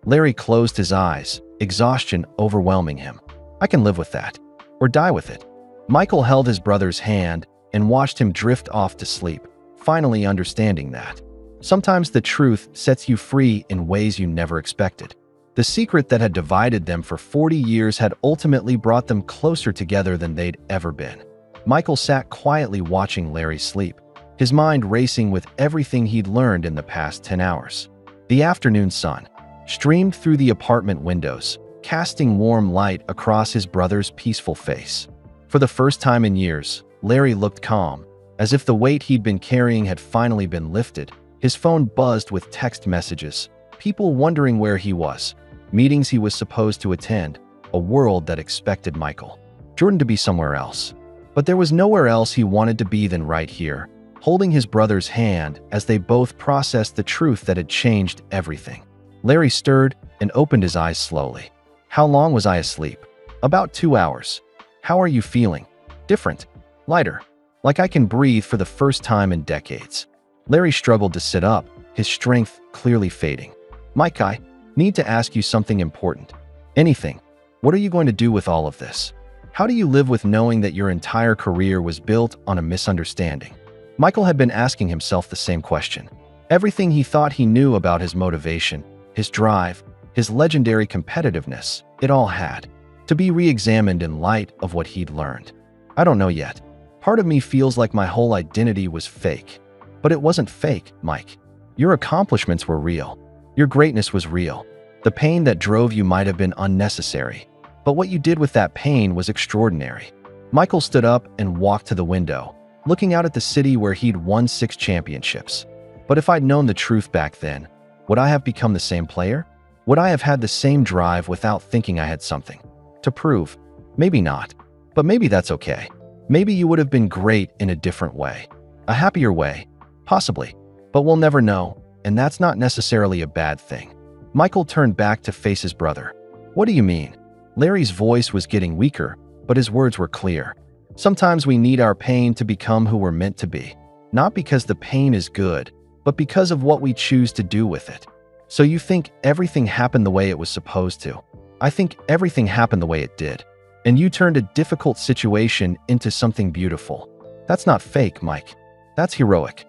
Larry closed his eyes, exhaustion overwhelming him. I can live with that. Or die with it. Michael held his brother's hand and watched him drift off to sleep, finally understanding that sometimes the truth sets you free in ways you never expected. The secret that had divided them for 40 years had ultimately brought them closer together than they'd ever been. Michael sat quietly watching Larry sleep, his mind racing with everything he'd learned in the past 10 hours. The afternoon sun streamed through the apartment windows, casting warm light across his brother's peaceful face. For the first time in years, Larry looked calm, as if the weight he'd been carrying had finally been lifted. His phone buzzed with text messages, people wondering where he was, meetings he was supposed to attend, a world that expected Michael Jordan to be somewhere else. But there was nowhere else he wanted to be than right here, holding his brother's hand as they both processed the truth that had changed everything. Larry stirred and opened his eyes slowly. How long was I asleep? About 2 hours. How are you feeling? Different. Lighter. Like I can breathe for the first time in decades. Larry struggled to sit up, his strength clearly fading. Mike, I need to ask you something important. Anything. What are you going to do with all of this? How do you live with knowing that your entire career was built on a misunderstanding? Michael had been asking himself the same question. Everything he thought he knew about his motivation, his drive, his legendary competitiveness, it all had to be re-examined in light of what he'd learned. I don't know yet. Part of me feels like my whole identity was fake. But it wasn't fake, Mike. Your accomplishments were real. Your greatness was real. The pain that drove you might have been unnecessary, but what you did with that pain was extraordinary. Michael stood up and walked to the window, looking out at the city where he'd won 6 championships. But if I'd known the truth back then, would I have become the same player? Would I have had the same drive without thinking I had something to prove? Maybe not, but maybe that's okay. Maybe you would have been great in a different way, a happier way, possibly, but we'll never know, and that's not necessarily a bad thing. Michael turned back to face his brother. What do you mean? Larry's voice was getting weaker, but his words were clear. Sometimes we need our pain to become who we're meant to be, not because the pain is good, but because of what we choose to do with it. So you think everything happened the way it was supposed to. I think everything happened the way it did. And you turned a difficult situation into something beautiful. That's not fake, Mike. That's heroic.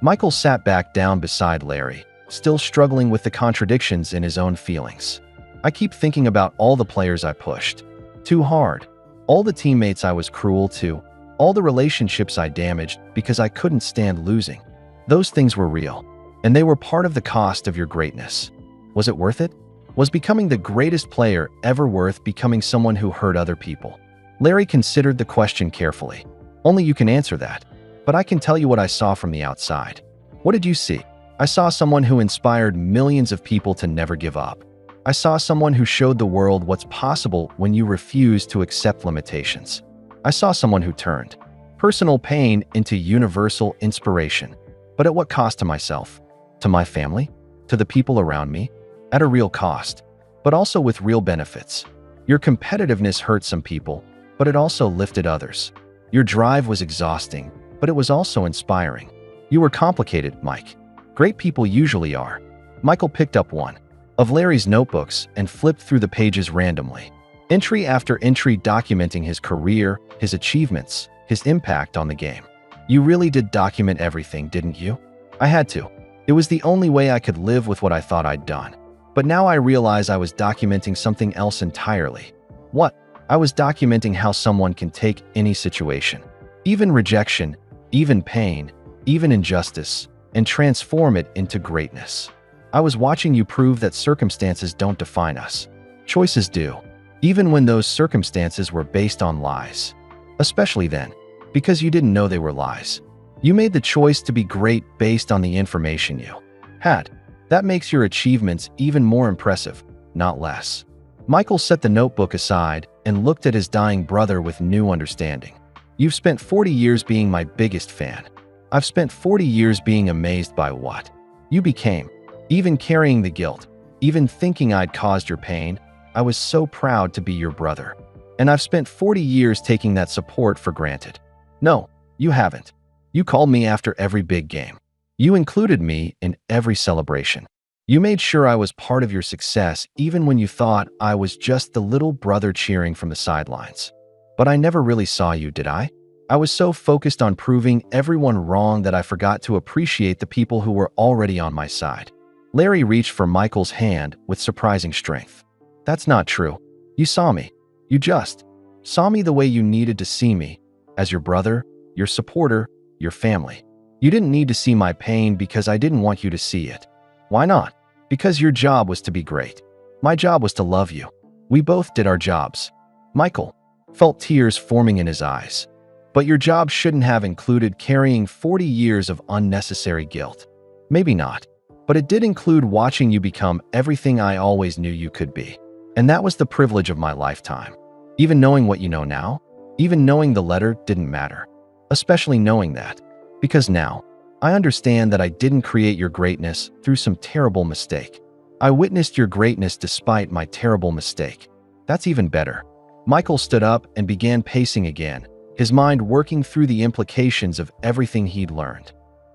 Michael sat back down beside Larry, still struggling with the contradictions in his own feelings. I keep thinking about all the players I pushed too hard, all the teammates I was cruel to, all the relationships I damaged because I couldn't stand losing. Those things were real, and they were part of the cost of your greatness. Was it worth it? Was becoming the greatest player ever worth becoming someone who hurt other people? Larry considered the question carefully. Only you can answer that. But I can tell you what I saw from the outside. What did you see? I saw someone who inspired millions of people to never give up. I saw someone who showed the world what's possible when you refuse to accept limitations. I saw someone who turned personal pain into universal inspiration. But at what cost to myself? To my family? To the people around me? At a real cost, but also with real benefits. Your competitiveness hurt some people, but it also lifted others. Your drive was exhausting, but it was also inspiring. You were complicated, Mike. Great people usually are. Michael picked up one of Larry's notebooks and flipped through the pages randomly. Entry after entry documenting his career, his achievements, his impact on the game. You really did document everything, didn't you? I had to. It was the only way I could live with what I thought I'd done. But now I realize I was documenting something else entirely. What? I was documenting how someone can take any situation, even rejection, even pain, even injustice, and transform it into greatness. I was watching you prove that circumstances don't define us. Choices do, even when those circumstances were based on lies. Especially then, because you didn't know they were lies. You made the choice to be great based on the information you had. That makes your achievements even more impressive, not less. Michael set the notebook aside and looked at his dying brother with new understanding. You've spent 40 years being my biggest fan. I've spent 40 years being amazed by what you became. Even carrying the guilt, even thinking I'd caused your pain, I was so proud to be your brother. And I've spent 40 years taking that support for granted. No, you haven't. You called me after every big game. You included me in every celebration. You made sure I was part of your success even when you thought I was just the little brother cheering from the sidelines. But I never really saw you, did I? I was so focused on proving everyone wrong that I forgot to appreciate the people who were already on my side. Larry reached for Michael's hand with surprising strength. That's not true. You saw me. You just saw me the way you needed to see me, as your brother, your supporter, your family. You didn't need to see my pain because I didn't want you to see it. Why not? Because your job was to be great. My job was to love you. We both did our jobs. Michael felt tears forming in his eyes. But your job shouldn't have included carrying 40 years of unnecessary guilt. Maybe not. But it did include watching you become everything I always knew you could be. And that was the privilege of my lifetime. Even knowing what you know now, even knowing the letter didn't matter. Especially knowing that. Because now, I understand that I didn't create your greatness through some terrible mistake. I witnessed your greatness despite my terrible mistake. That's even better. Michael stood up and began pacing again, his mind working through the implications of everything he'd learned.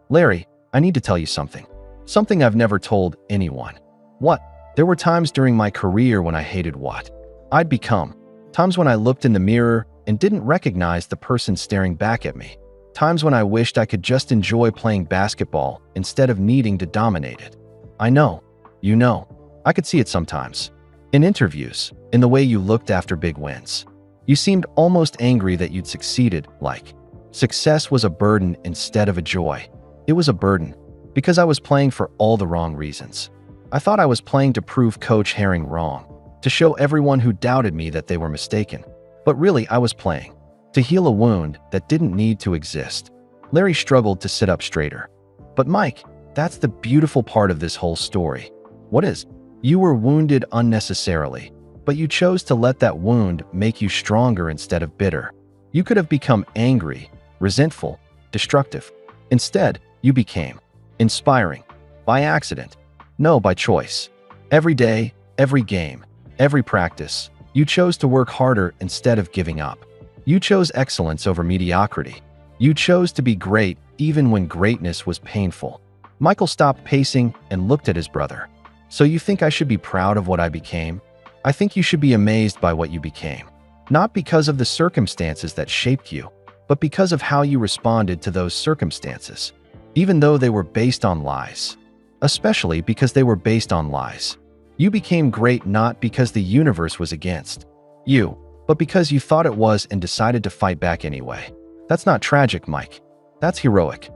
Larry, I need to tell you something. Something I've never told anyone. What? There were times during my career when I hated what I'd become. Times when I looked in the mirror and didn't recognize the person staring back at me. Times when I wished I could just enjoy playing basketball instead of needing to dominate it. I know. You know. I could see it sometimes. In interviews, in the way you looked after big wins. You seemed almost angry that you'd succeeded, like success was a burden instead of a joy. It was a burden. Because I was playing for all the wrong reasons. I thought I was playing to prove Coach Herring wrong, to show everyone who doubted me that they were mistaken. But really, I was playing to heal a wound that didn't need to exist. Larry struggled to sit up straighter. But Mike, that's the beautiful part of this whole story. What is? You were wounded unnecessarily, but you chose to let that wound make you stronger instead of bitter. You could have become angry, resentful, destructive. Instead, you became inspiring. By accident. No, by choice. Every day, every game, every practice, you chose to work harder instead of giving up. You chose excellence over mediocrity. You chose to be great even when greatness was painful. Michael stopped pacing and looked at his brother. So you think I should be proud of what I became? I think you should be amazed by what you became. Not because of the circumstances that shaped you, but because of how you responded to those circumstances. Even though they were based on lies. Especially because they were based on lies. You became great not because the universe was against you, but because you thought it was and decided to fight back anyway. That's not tragic, Mike. That's heroic.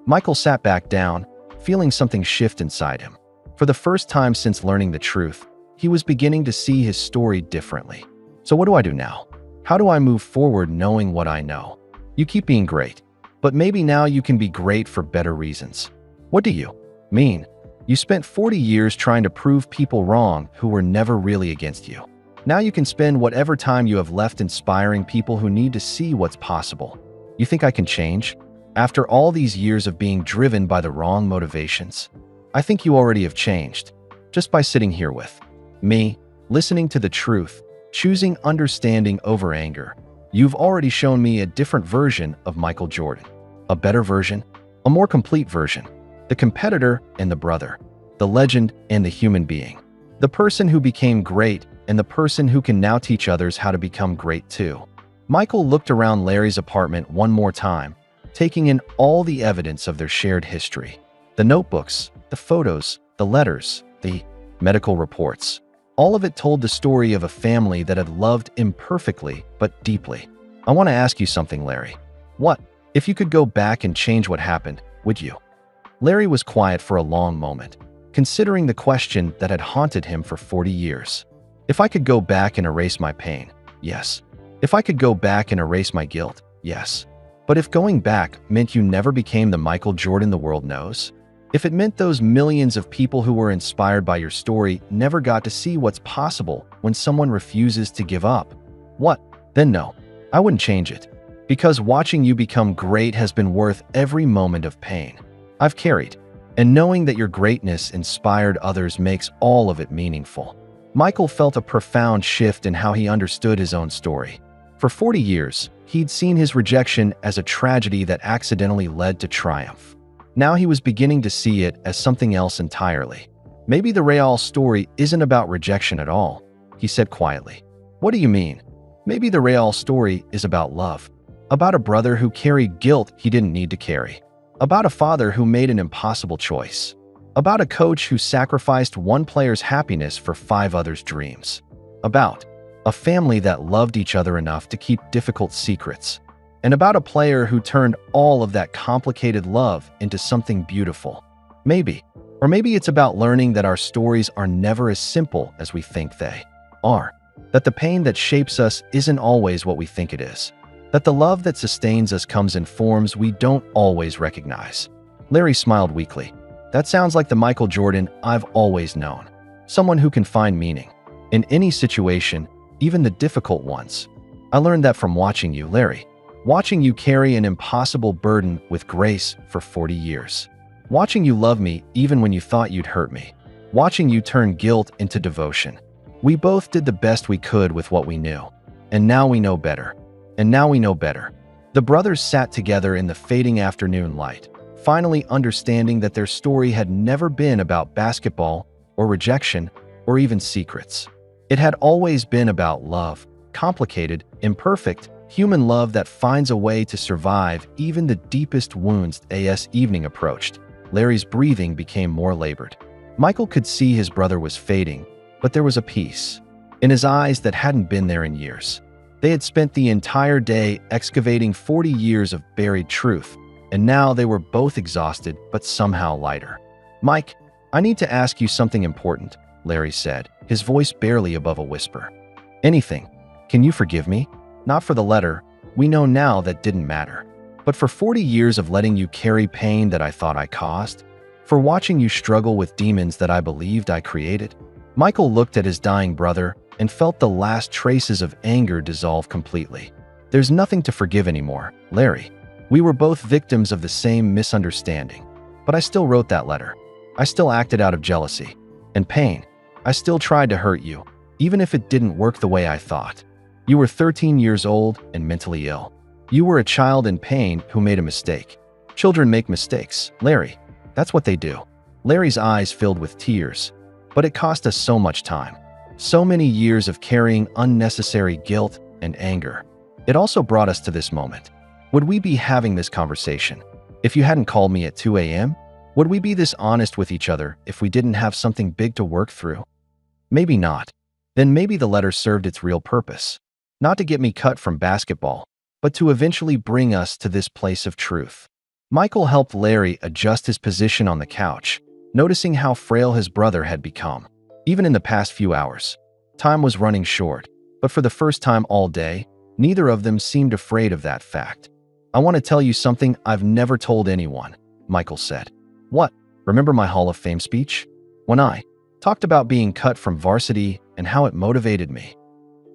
Michael sat back down, feeling something shift inside him. For the first time since learning the truth, he was beginning to see his story differently. So what do I do now? How do I move forward knowing what I know? You keep being great. But maybe now you can be great for better reasons. What do you mean? You spent 40 years trying to prove people wrong who were never really against you. Now you can spend whatever time you have left inspiring people who need to see what's possible. You think I can change? After all these years of being driven by the wrong motivations? I think you already have changed, just by sitting here with me, listening to the truth, choosing understanding over anger. You've already shown me a different version of Michael Jordan. A better version, a more complete version. The competitor and the brother, the legend and the human being. The person who became great and the person who can now teach others how to become great too. Michael looked around Larry's apartment one more time, taking in all the evidence of their shared history. The notebooks, the photos, the letters, the medical reports. All of it told the story of a family that had loved imperfectly but deeply. I want to ask you something, Larry. What? If you could go back and change what happened, would you? Larry was quiet for a long moment, considering the question that had haunted him for 40 years. If I could go back and erase my pain, yes. If I could go back and erase my guilt, yes. But if going back meant you never became the Michael Jordan the world knows, if it meant those millions of people who were inspired by your story never got to see what's possible when someone refuses to give up, what? Then no, I wouldn't change it. Because watching you become great has been worth every moment of pain I've carried, and knowing that your greatness inspired others makes all of it meaningful. Michael felt a profound shift in how he understood his own story. For 40 years, he'd seen his rejection as a tragedy that accidentally led to triumph. Now he was beginning to see it as something else entirely. Maybe the Real story isn't about rejection at all, he said quietly. What do you mean? Maybe the Real story is about love. About a brother who carried guilt he didn't need to carry. About a father who made an impossible choice. About a coach who sacrificed one player's happiness for 5 others' dreams. About a family that loved each other enough to keep difficult secrets. And about a player who turned all of that complicated love into something beautiful. Maybe. Or maybe it's about learning that our stories are never as simple as we think they are. That the pain that shapes us isn't always what we think it is. That the love that sustains us comes in forms we don't always recognize. Larry smiled weakly. That sounds like the Michael Jordan I've always known. Someone who can find meaning in any situation, even the difficult ones. I learned that from watching you, Larry. Watching you carry an impossible burden with grace for 40 years. Watching you love me even when you thought you'd hurt me. Watching you turn guilt into devotion. We both did the best we could with what we knew. And now we know better. And now we know better. The brothers sat together in the fading afternoon light, finally understanding that their story had never been about basketball or rejection or even secrets. It had always been about love, complicated, imperfect, human love that finds a way to survive even the deepest wounds. As evening approached, Larry's breathing became more labored. Michael could see his brother was fading, but there was a peace in his eyes that hadn't been there in years. They had spent the entire day excavating 40 years of buried truth, and now they were both exhausted but somehow lighter. Mike, I need to ask you something important, Larry said, his voice barely above a whisper. Anything. Can you forgive me? Not for the letter, we know now that didn't matter. But for 40 years of letting you carry pain that I thought I caused? For watching you struggle with demons that I believed I created? Michael looked at his dying brother and felt the last traces of anger dissolve completely. There's nothing to forgive anymore, Larry. We were both victims of the same misunderstanding. But I still wrote that letter. I still acted out of jealousy and pain. I still tried to hurt you, even if it didn't work the way I thought. You were 13 years old and mentally ill. You were a child in pain who made a mistake. Children make mistakes, Larry. That's what they do. Larry's eyes filled with tears. But it cost us so much time. So many years of carrying unnecessary guilt and anger. It also brought us to this moment. Would we be having this conversation if you hadn't called me at 2 a.m.? Would we be this honest with each other if we didn't have something big to work through? Maybe not. Then maybe the letter served its real purpose. Not to get me cut from basketball, but to eventually bring us to this place of truth. Michael helped Larry adjust his position on the couch, noticing how frail his brother had become. Even in the past few hours, time was running short, but for the first time all day, neither of them seemed afraid of that fact. I want to tell you something I've never told anyone, Michael said. What? Remember my Hall of Fame speech? When I talked about being cut from varsity and how it motivated me.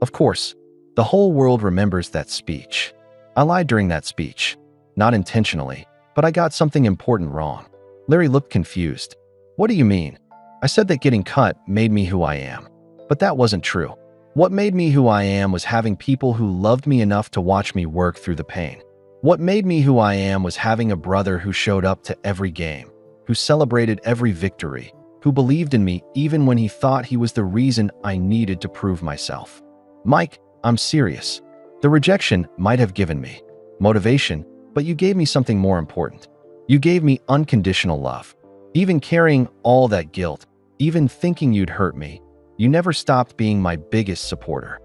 Of course, the whole world remembers that speech. I lied during that speech. Not intentionally, but I got something important wrong. Larry looked confused. What do you mean? I said that getting cut made me who I am. But that wasn't true. What made me who I am was having people who loved me enough to watch me work through the pain. What made me who I am was having a brother who showed up to every game, who celebrated every victory, who believed in me even when he thought he was the reason I needed to prove myself. Mike, I'm serious. The rejection might have given me motivation, but you gave me something more important. You gave me unconditional love. Even carrying all that guilt, even thinking you'd hurt me, you never stopped being my biggest supporter.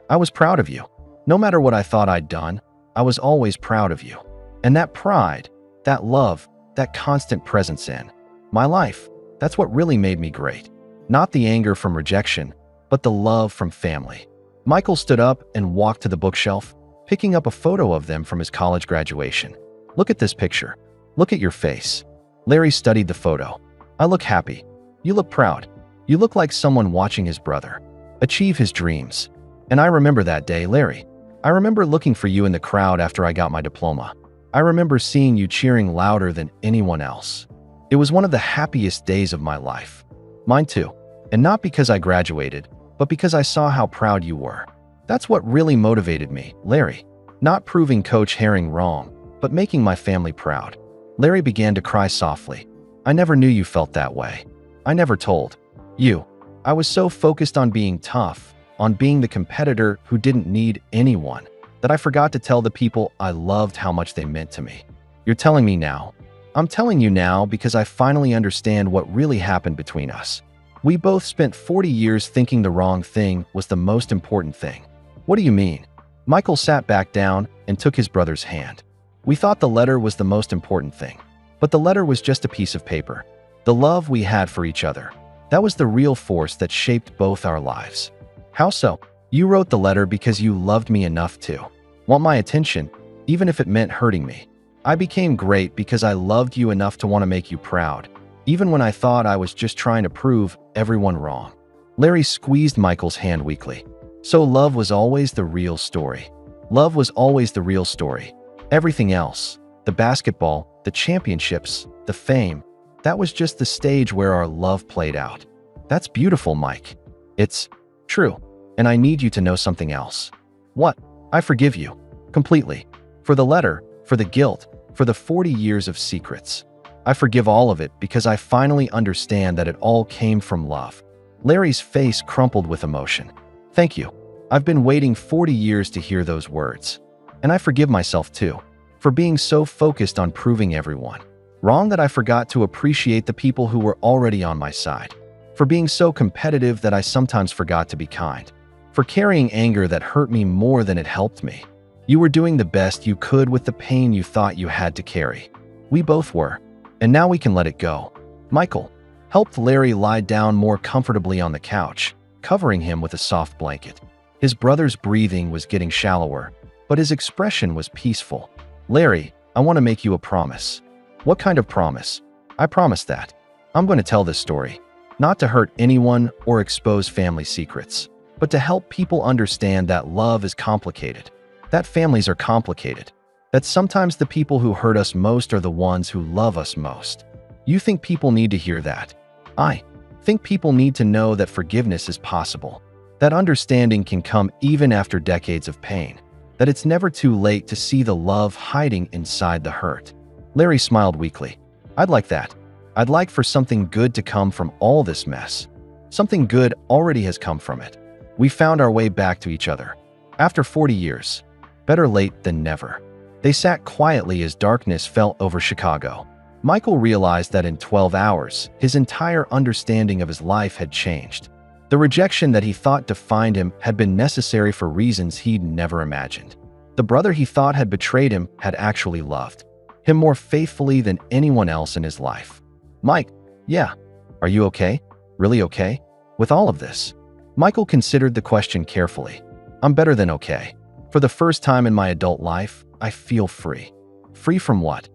I was proud of you. No matter what I thought I'd done, I was always proud of you. And that pride, that love, that constant presence in my life, that's what really made me great. Not the anger from rejection, but the love from family. Michael stood up and walked to the bookshelf, picking up a photo of them from his college graduation. Look at this picture. Look at your face. Larry studied the photo. I look happy. You look proud. You look like someone watching his brother achieve his dreams. And I remember that day, Larry. I remember looking for you in the crowd after I got my diploma. I remember seeing you cheering louder than anyone else. It was one of the happiest days of my life. Mine too. And not because I graduated, but because I saw how proud you were. That's what really motivated me, Larry. Not proving Coach Herring wrong, but making my family proud. Larry began to cry softly. I never knew you felt that way. I never told you. I was so focused on being tough, on being the competitor who didn't need anyone, that I forgot to tell the people I loved how much they meant to me. You're telling me now. I'm telling you now because I finally understand what really happened between us. We both spent 40 years thinking the wrong thing was the most important thing. What do you mean? Michael sat back down and took his brother's hand. We thought the letter was the most important thing, but the letter was just a piece of paper. The love we had for each other, that was the real force that shaped both our lives. How so? You wrote the letter because you loved me enough to want my attention, even if it meant hurting me. I became great because I loved you enough to want to make you proud, even when I thought I was just trying to prove everyone wrong. Larry squeezed Michael's hand weakly. So love was always the real story. Love was always the real story. Everything else, the basketball, the championships, the fame, that was just the stage where our love played out. That's beautiful, Mike. It's true. And I need you to know something else. What? I forgive you. Completely. For the letter, for the guilt, for the 40 years of secrets. I forgive all of it because I finally understand that it all came from love. Larry's face crumpled with emotion. Thank you. I've been waiting 40 years to hear those words. And I forgive myself too, for being so focused on proving everyone wrong that I forgot to appreciate the people who were already on my side. For being so competitive that I sometimes forgot to be kind. For carrying anger that hurt me more than it helped me. You were doing the best you could with the pain you thought you had to carry. We both were. And now we can let it go. Michael helped Larry lie down more comfortably on the couch, covering him with a soft blanket. His brother's breathing was getting shallower, but his expression was peaceful. Larry, I want to make you a promise. What kind of promise? I promise that I'm going to tell this story, not to hurt anyone or expose family secrets, but to help people understand that love is complicated, that families are complicated, that sometimes the people who hurt us most are the ones who love us most. You think people need to hear that? I think people need to know that forgiveness is possible, that understanding can come even after decades of pain, that it's never too late to see the love hiding inside the hurt. Larry smiled weakly. I'd like that. I'd like for something good to come from all this mess. Something good already has come from it. We found our way back to each other. After 40 years. Better late than never. They sat quietly as darkness fell over Chicago. Michael realized that in 12 hours, his entire understanding of his life had changed. The rejection that he thought defined him had been necessary for reasons he'd never imagined. The brother he thought had betrayed him had actually loved him more faithfully than anyone else in his life. Mike, yeah. Are you okay? Really okay? With all of this? Michael considered the question carefully. I'm better than okay. For the first time in my adult life, I feel free. Free from what?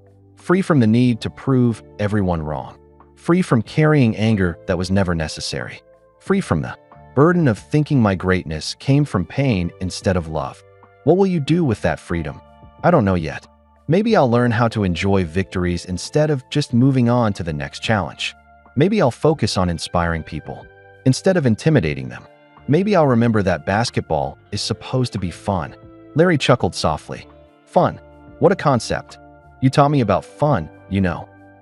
free from the need to prove everyone wrong, free from carrying anger that was never necessary, free from the burden of thinking my greatness came from pain instead of love. What will you do with that freedom? I don't know yet. Maybe I'll learn how to enjoy victories instead of just moving on to the next challenge. Maybe I'll focus on inspiring people instead of intimidating them. Maybe I'll remember that basketball is supposed to be fun. Larry chuckled softly. Fun? What a concept. You taught me about fun,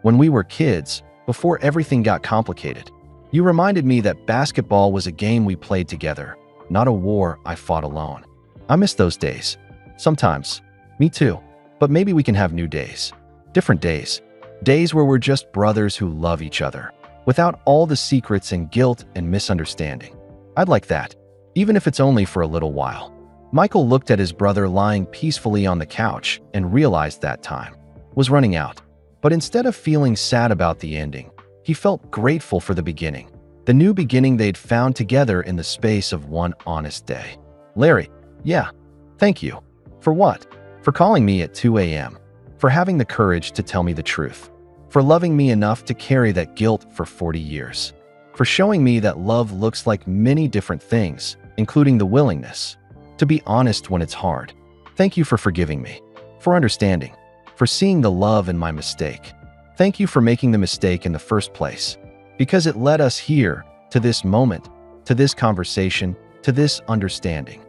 when we were kids, before everything got complicated. You reminded me that basketball was a game we played together, not a war I fought alone. I miss those days. Sometimes. Me too. But maybe we can have new days. Different days. Days where we're just brothers who love each other, without all the secrets and guilt and misunderstanding. I'd like that, even if it's only for a little while. Michael looked at his brother lying peacefully on the couch and realized that time was running out. But instead of feeling sad about the ending, he felt grateful for the beginning, the new beginning they'd found together in the space of one honest day. Larry, yeah, thank you. For what? For calling me at 2 a.m., for having the courage to tell me the truth, for loving me enough to carry that guilt for 40 years, for showing me that love looks like many different things, including the willingness to be honest when it's hard. Thank you for forgiving me, for understanding, for seeing the love in my mistake. Thank you for making the mistake in the first place, because it led us here, to this moment, to this conversation, to this understanding.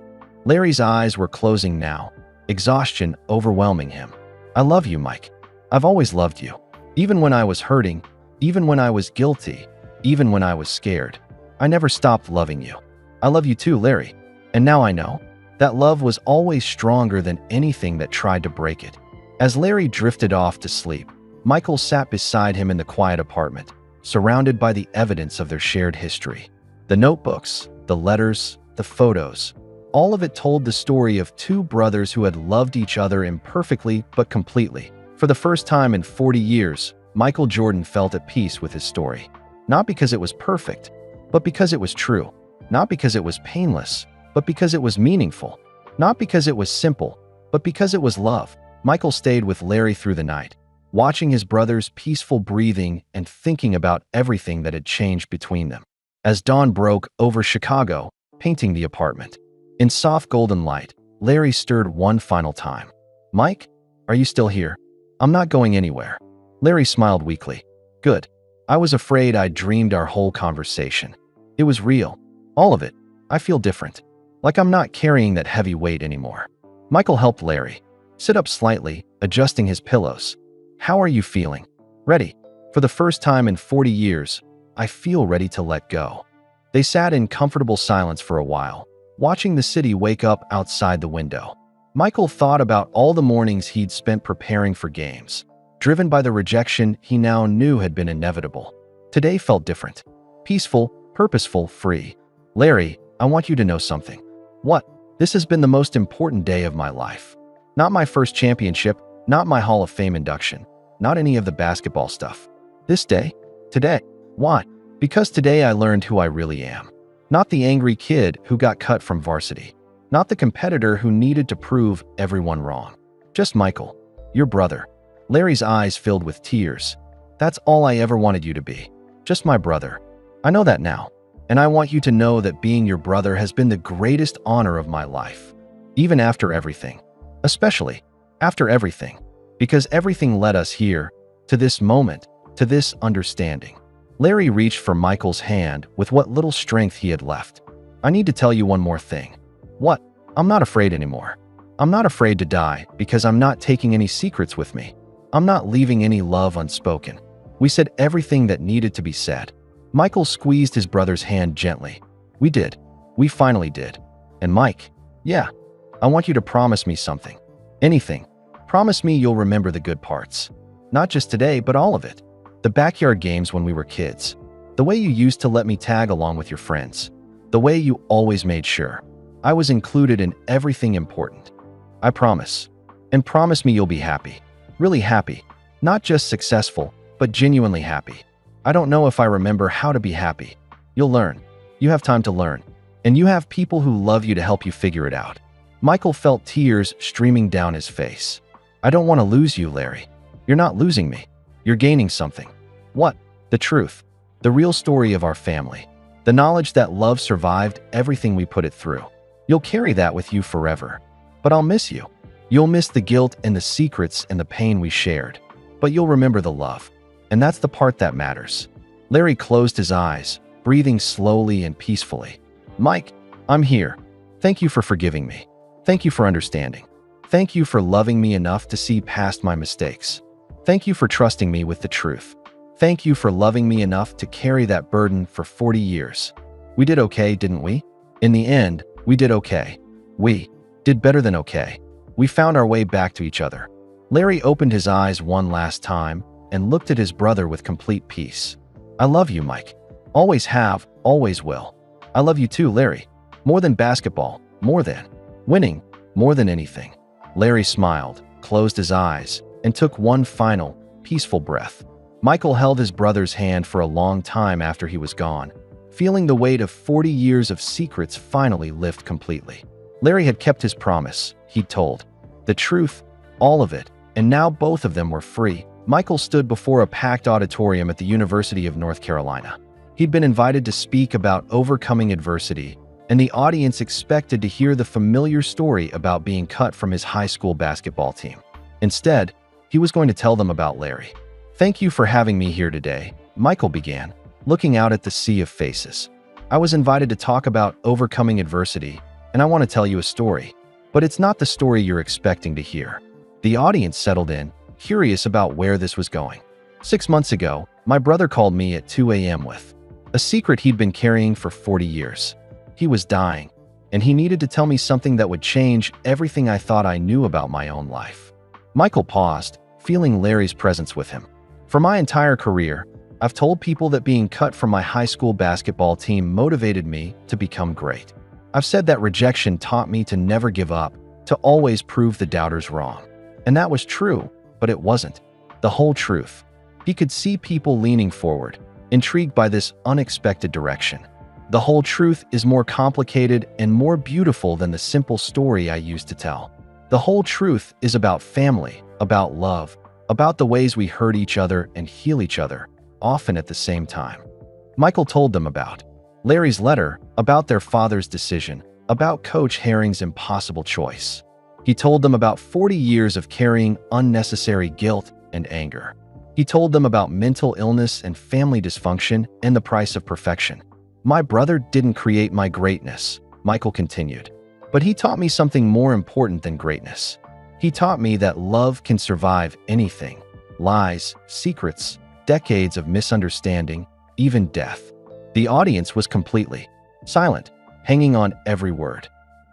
Larry's eyes were closing now, exhaustion overwhelming him. I love you, Mike. I've always loved you. Even when I was hurting, even when I was guilty, even when I was scared, I never stopped loving you. I love you too, Larry. And now I know that love was always stronger than anything that tried to break it. As Larry drifted off to sleep, Michael sat beside him in the quiet apartment, surrounded by the evidence of their shared history. The notebooks, the letters, the photos, all of it told the story of two brothers who had loved each other imperfectly but completely. For the first time in 40 years, Michael Jordan felt at peace with his story. Not because it was perfect, but because it was true. Not because it was painless, but because it was meaningful. Not because it was simple, but because it was love. Michael stayed with Larry through the night, watching his brother's peaceful breathing and thinking about everything that had changed between them. As dawn broke over Chicago, painting the apartment, in soft golden light, Larry stirred one final time. Mike, are you still here? I'm not going anywhere. Larry smiled weakly. Good. I was afraid I'd dreamed our whole conversation. It was real. All of it. I feel different. Like I'm not carrying that heavy weight anymore. Michael helped Larry sit up slightly, adjusting his pillows. How are you feeling? Ready. For the first time in 40 years, I feel ready to let go. They sat in comfortable silence for a while, watching the city wake up outside the window. Michael thought about all the mornings he'd spent preparing for games, driven by the rejection he now knew had been inevitable. Today felt different. Peaceful, purposeful, free. Larry, I want you to know something. What? This has been the most important day of my life. Not my first championship, not my Hall of Fame induction, not any of the basketball stuff. This day? Today. Why? Because today I learned who I really am. Not the angry kid who got cut from varsity. Not the competitor who needed to prove everyone wrong. Just Michael, your brother. Larry's eyes filled with tears. That's all I ever wanted you to be. Just my brother. I know that now. And I want you to know that being your brother has been the greatest honor of my life. Even after everything. Especially after everything. Because everything led us here, to this moment, to this understanding. Larry reached for Michael's hand with what little strength he had left. I need to tell you one more thing. What? I'm not afraid anymore. I'm not afraid to die because I'm not taking any secrets with me. I'm not leaving any love unspoken. We said everything that needed to be said. Michael squeezed his brother's hand gently. We did. We finally did. And Mike, yeah, I want you to promise me something. Anything. Promise me you'll remember the good parts. Not just today, but all of it. The backyard games when we were kids. The way you used to let me tag along with your friends. The way you always made sure I was included in everything important. I promise. And promise me you'll be happy. Really happy. Not just successful, but genuinely happy. I don't know if I remember how to be happy. You'll learn. You have time to learn. And you have people who love you to help you figure it out. Michael felt tears streaming down his face. I don't want to lose you, Larry. You're not losing me. You're gaining something. What? The truth. The real story of our family. The knowledge that love survived everything we put it through. You'll carry that with you forever. But I'll miss you. You'll miss the guilt and the secrets and the pain we shared. But you'll remember the love. And that's the part that matters. Larry closed his eyes, breathing slowly and peacefully. Mike, I'm here. Thank you for forgiving me. Thank you for understanding. Thank you for loving me enough to see past my mistakes. Thank you for trusting me with the truth. Thank you for loving me enough to carry that burden for 40 years. We did okay, didn't we? In the end, we did okay. We did better than okay. We found our way back to each other. Larry opened his eyes one last time and looked at his brother with complete peace. I love you, Mike. Always have, always will. I love you too, Larry. More than basketball, more than winning, more than anything. Larry smiled, closed his eyes, and took one final, peaceful breath. Michael held his brother's hand for a long time after he was gone, feeling the weight of 40 years of secrets finally lift completely. Larry had kept his promise. He'd told the truth, all of it, and now both of them were free. Michael stood before a packed auditorium at the University of North Carolina. He'd been invited to speak about overcoming adversity, and the audience expected to hear the familiar story about being cut from his high school basketball team. Instead, he was going to tell them about Larry. Thank you for having me here today, Michael began, looking out at the sea of faces. I was invited to talk about overcoming adversity, and I want to tell you a story, but it's not the story you're expecting to hear. The audience settled in, curious about where this was going. 6 months ago, my brother called me at 2 a.m. with a secret he'd been carrying for 40 years. He was dying, and he needed to tell me something that would change everything I thought I knew about my own life. Michael paused, feeling Larry's presence with him. For my entire career, I've told people that being cut from my high school basketball team motivated me to become great. I've said that rejection taught me to never give up, to always prove the doubters wrong. And that was true, but it wasn't the whole truth. He could see people leaning forward, intrigued by this unexpected direction. The whole truth is more complicated and more beautiful than the simple story I used to tell. The whole truth is about family, about love, about the ways we hurt each other and heal each other, often at the same time. Michael told them about Larry's letter, about their father's decision, about Coach Herring's impossible choice. He told them about 40 years of carrying unnecessary guilt and anger. He told them about mental illness and family dysfunction and the price of perfection. My brother didn't create my greatness, Michael continued, but he taught me something more important than greatness. He taught me that love can survive anything: lies, secrets, decades of misunderstanding, even death. The audience was completely silent, hanging on every word.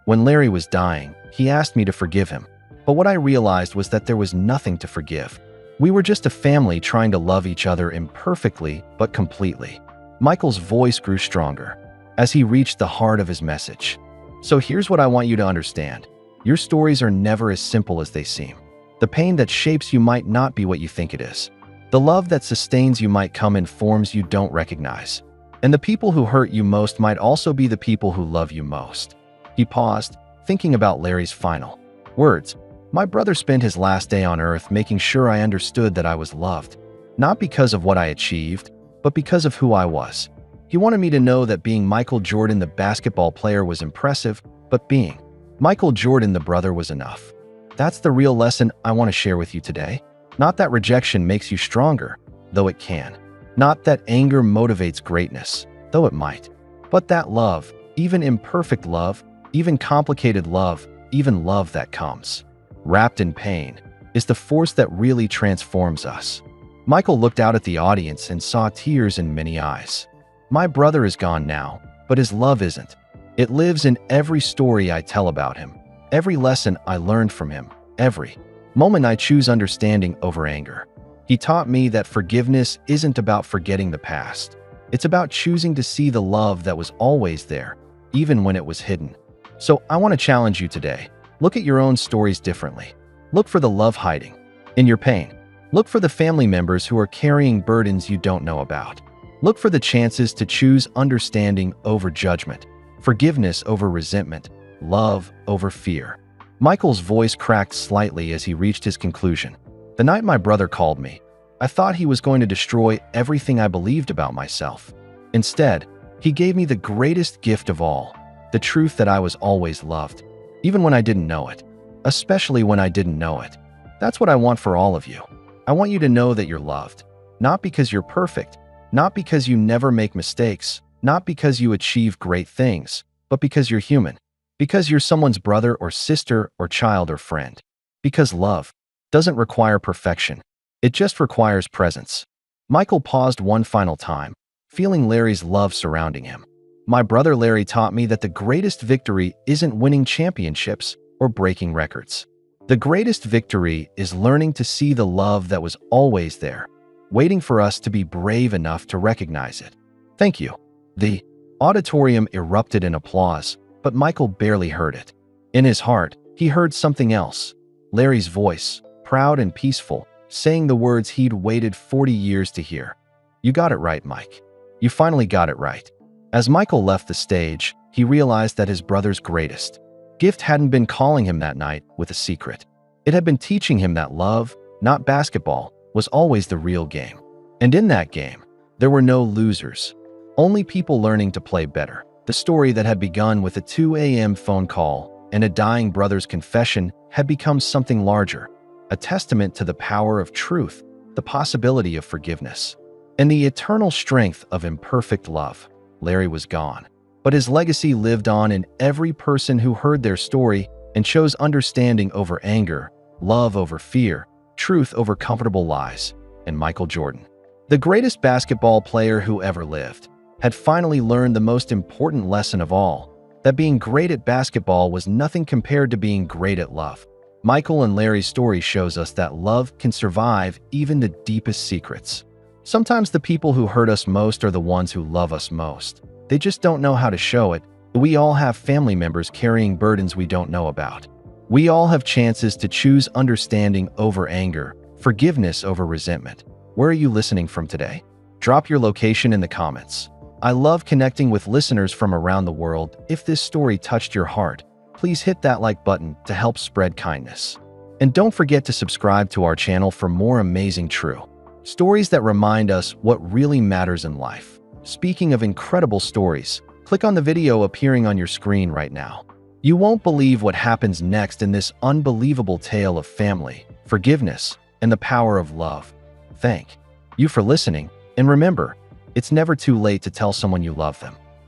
When Larry was dying, he asked me to forgive him, but what I realized was that there was nothing to forgive. We were just a family trying to love each other imperfectly but completely. Michael's voice grew stronger as he reached the heart of his message. So here's what I want you to understand. Your stories are never as simple as they seem. The pain that shapes you might not be what you think it is. The love that sustains you might come in forms you don't recognize. And the people who hurt you most might also be the people who love you most. He paused, thinking about Larry's final words. My brother spent his last day on earth making sure I understood that I was loved, not because of what I achieved, but because of who I was. He wanted me to know that being Michael Jordan the basketball player was impressive, but being Michael Jordan the brother was enough. That's the real lesson I want to share with you today. Not that rejection makes you stronger, though it can. Not that anger motivates greatness, though it might. But that love, even imperfect love, even complicated love, even love that comes wrapped in pain, is the force that really transforms us. Michael looked out at the audience and saw tears in many eyes. My brother is gone now, but his love isn't. It lives in every story I tell about him, every lesson I learned from him, every moment I choose understanding over anger. He taught me that forgiveness isn't about forgetting the past. It's about choosing to see the love that was always there, even when it was hidden. So I want to challenge you today. Look at your own stories differently. Look for the love hiding in your pain. Look for the family members who are carrying burdens you don't know about. Look for the chances to choose understanding over judgment, forgiveness over resentment, love over fear. Michael's voice cracked slightly as he reached his conclusion. The night my brother called me, I thought he was going to destroy everything I believed about myself. Instead, he gave me the greatest gift of all, the truth that I was always loved, even when I didn't know it, especially when I didn't know it. That's what I want for all of you. I want you to know that you're loved, not because you're perfect, not because you never make mistakes, not because you achieve great things, but because you're human, because you're someone's brother or sister or child or friend. Because love doesn't require perfection. It just requires presence. Michael paused one final time, feeling Larry's love surrounding him. My brother Larry taught me that the greatest victory isn't winning championships or breaking records. The greatest victory is learning to see the love that was always there, waiting for us to be brave enough to recognize it. Thank you. The auditorium erupted in applause, but Michael barely heard it. In his heart, he heard something else. Larry's voice, proud and peaceful, saying the words he'd waited 40 years to hear. You got it right, Mike. You finally got it right. As Michael left the stage, he realized that his brother's greatest gift hadn't been calling him that night with a secret. It had been teaching him that love, not basketball, was always the real game. And in that game, there were no losers, only people learning to play better. The story that had begun with a 2 a.m. phone call and a dying brother's confession had become something larger, a testament to the power of truth, the possibility of forgiveness, and the eternal strength of imperfect love. Larry was gone, but his legacy lived on in every person who heard their story and chose understanding over anger, love over fear, truth over comfortable lies. And Michael Jordan, the greatest basketball player who ever lived, had finally learned the most important lesson of all, that being great at basketball was nothing compared to being great at love. Michael and Larry's story shows us that love can survive even the deepest secrets. Sometimes the people who hurt us most are the ones who love us most. They just don't know how to show it. We all have family members carrying burdens we don't know about. We all have chances to choose understanding over anger, forgiveness over resentment. Where are you listening from today? Drop your location in the comments. I love connecting with listeners from around the world. If this story touched your heart, please hit that like button to help spread kindness. And don't forget to subscribe to our channel for more amazing true stories that remind us what really matters in life. Speaking of incredible stories, click on the video appearing on your screen right now. You won't believe what happens next in this unbelievable tale of family, forgiveness, and the power of love. Thank you for listening, and remember, it's never too late to tell someone you love them.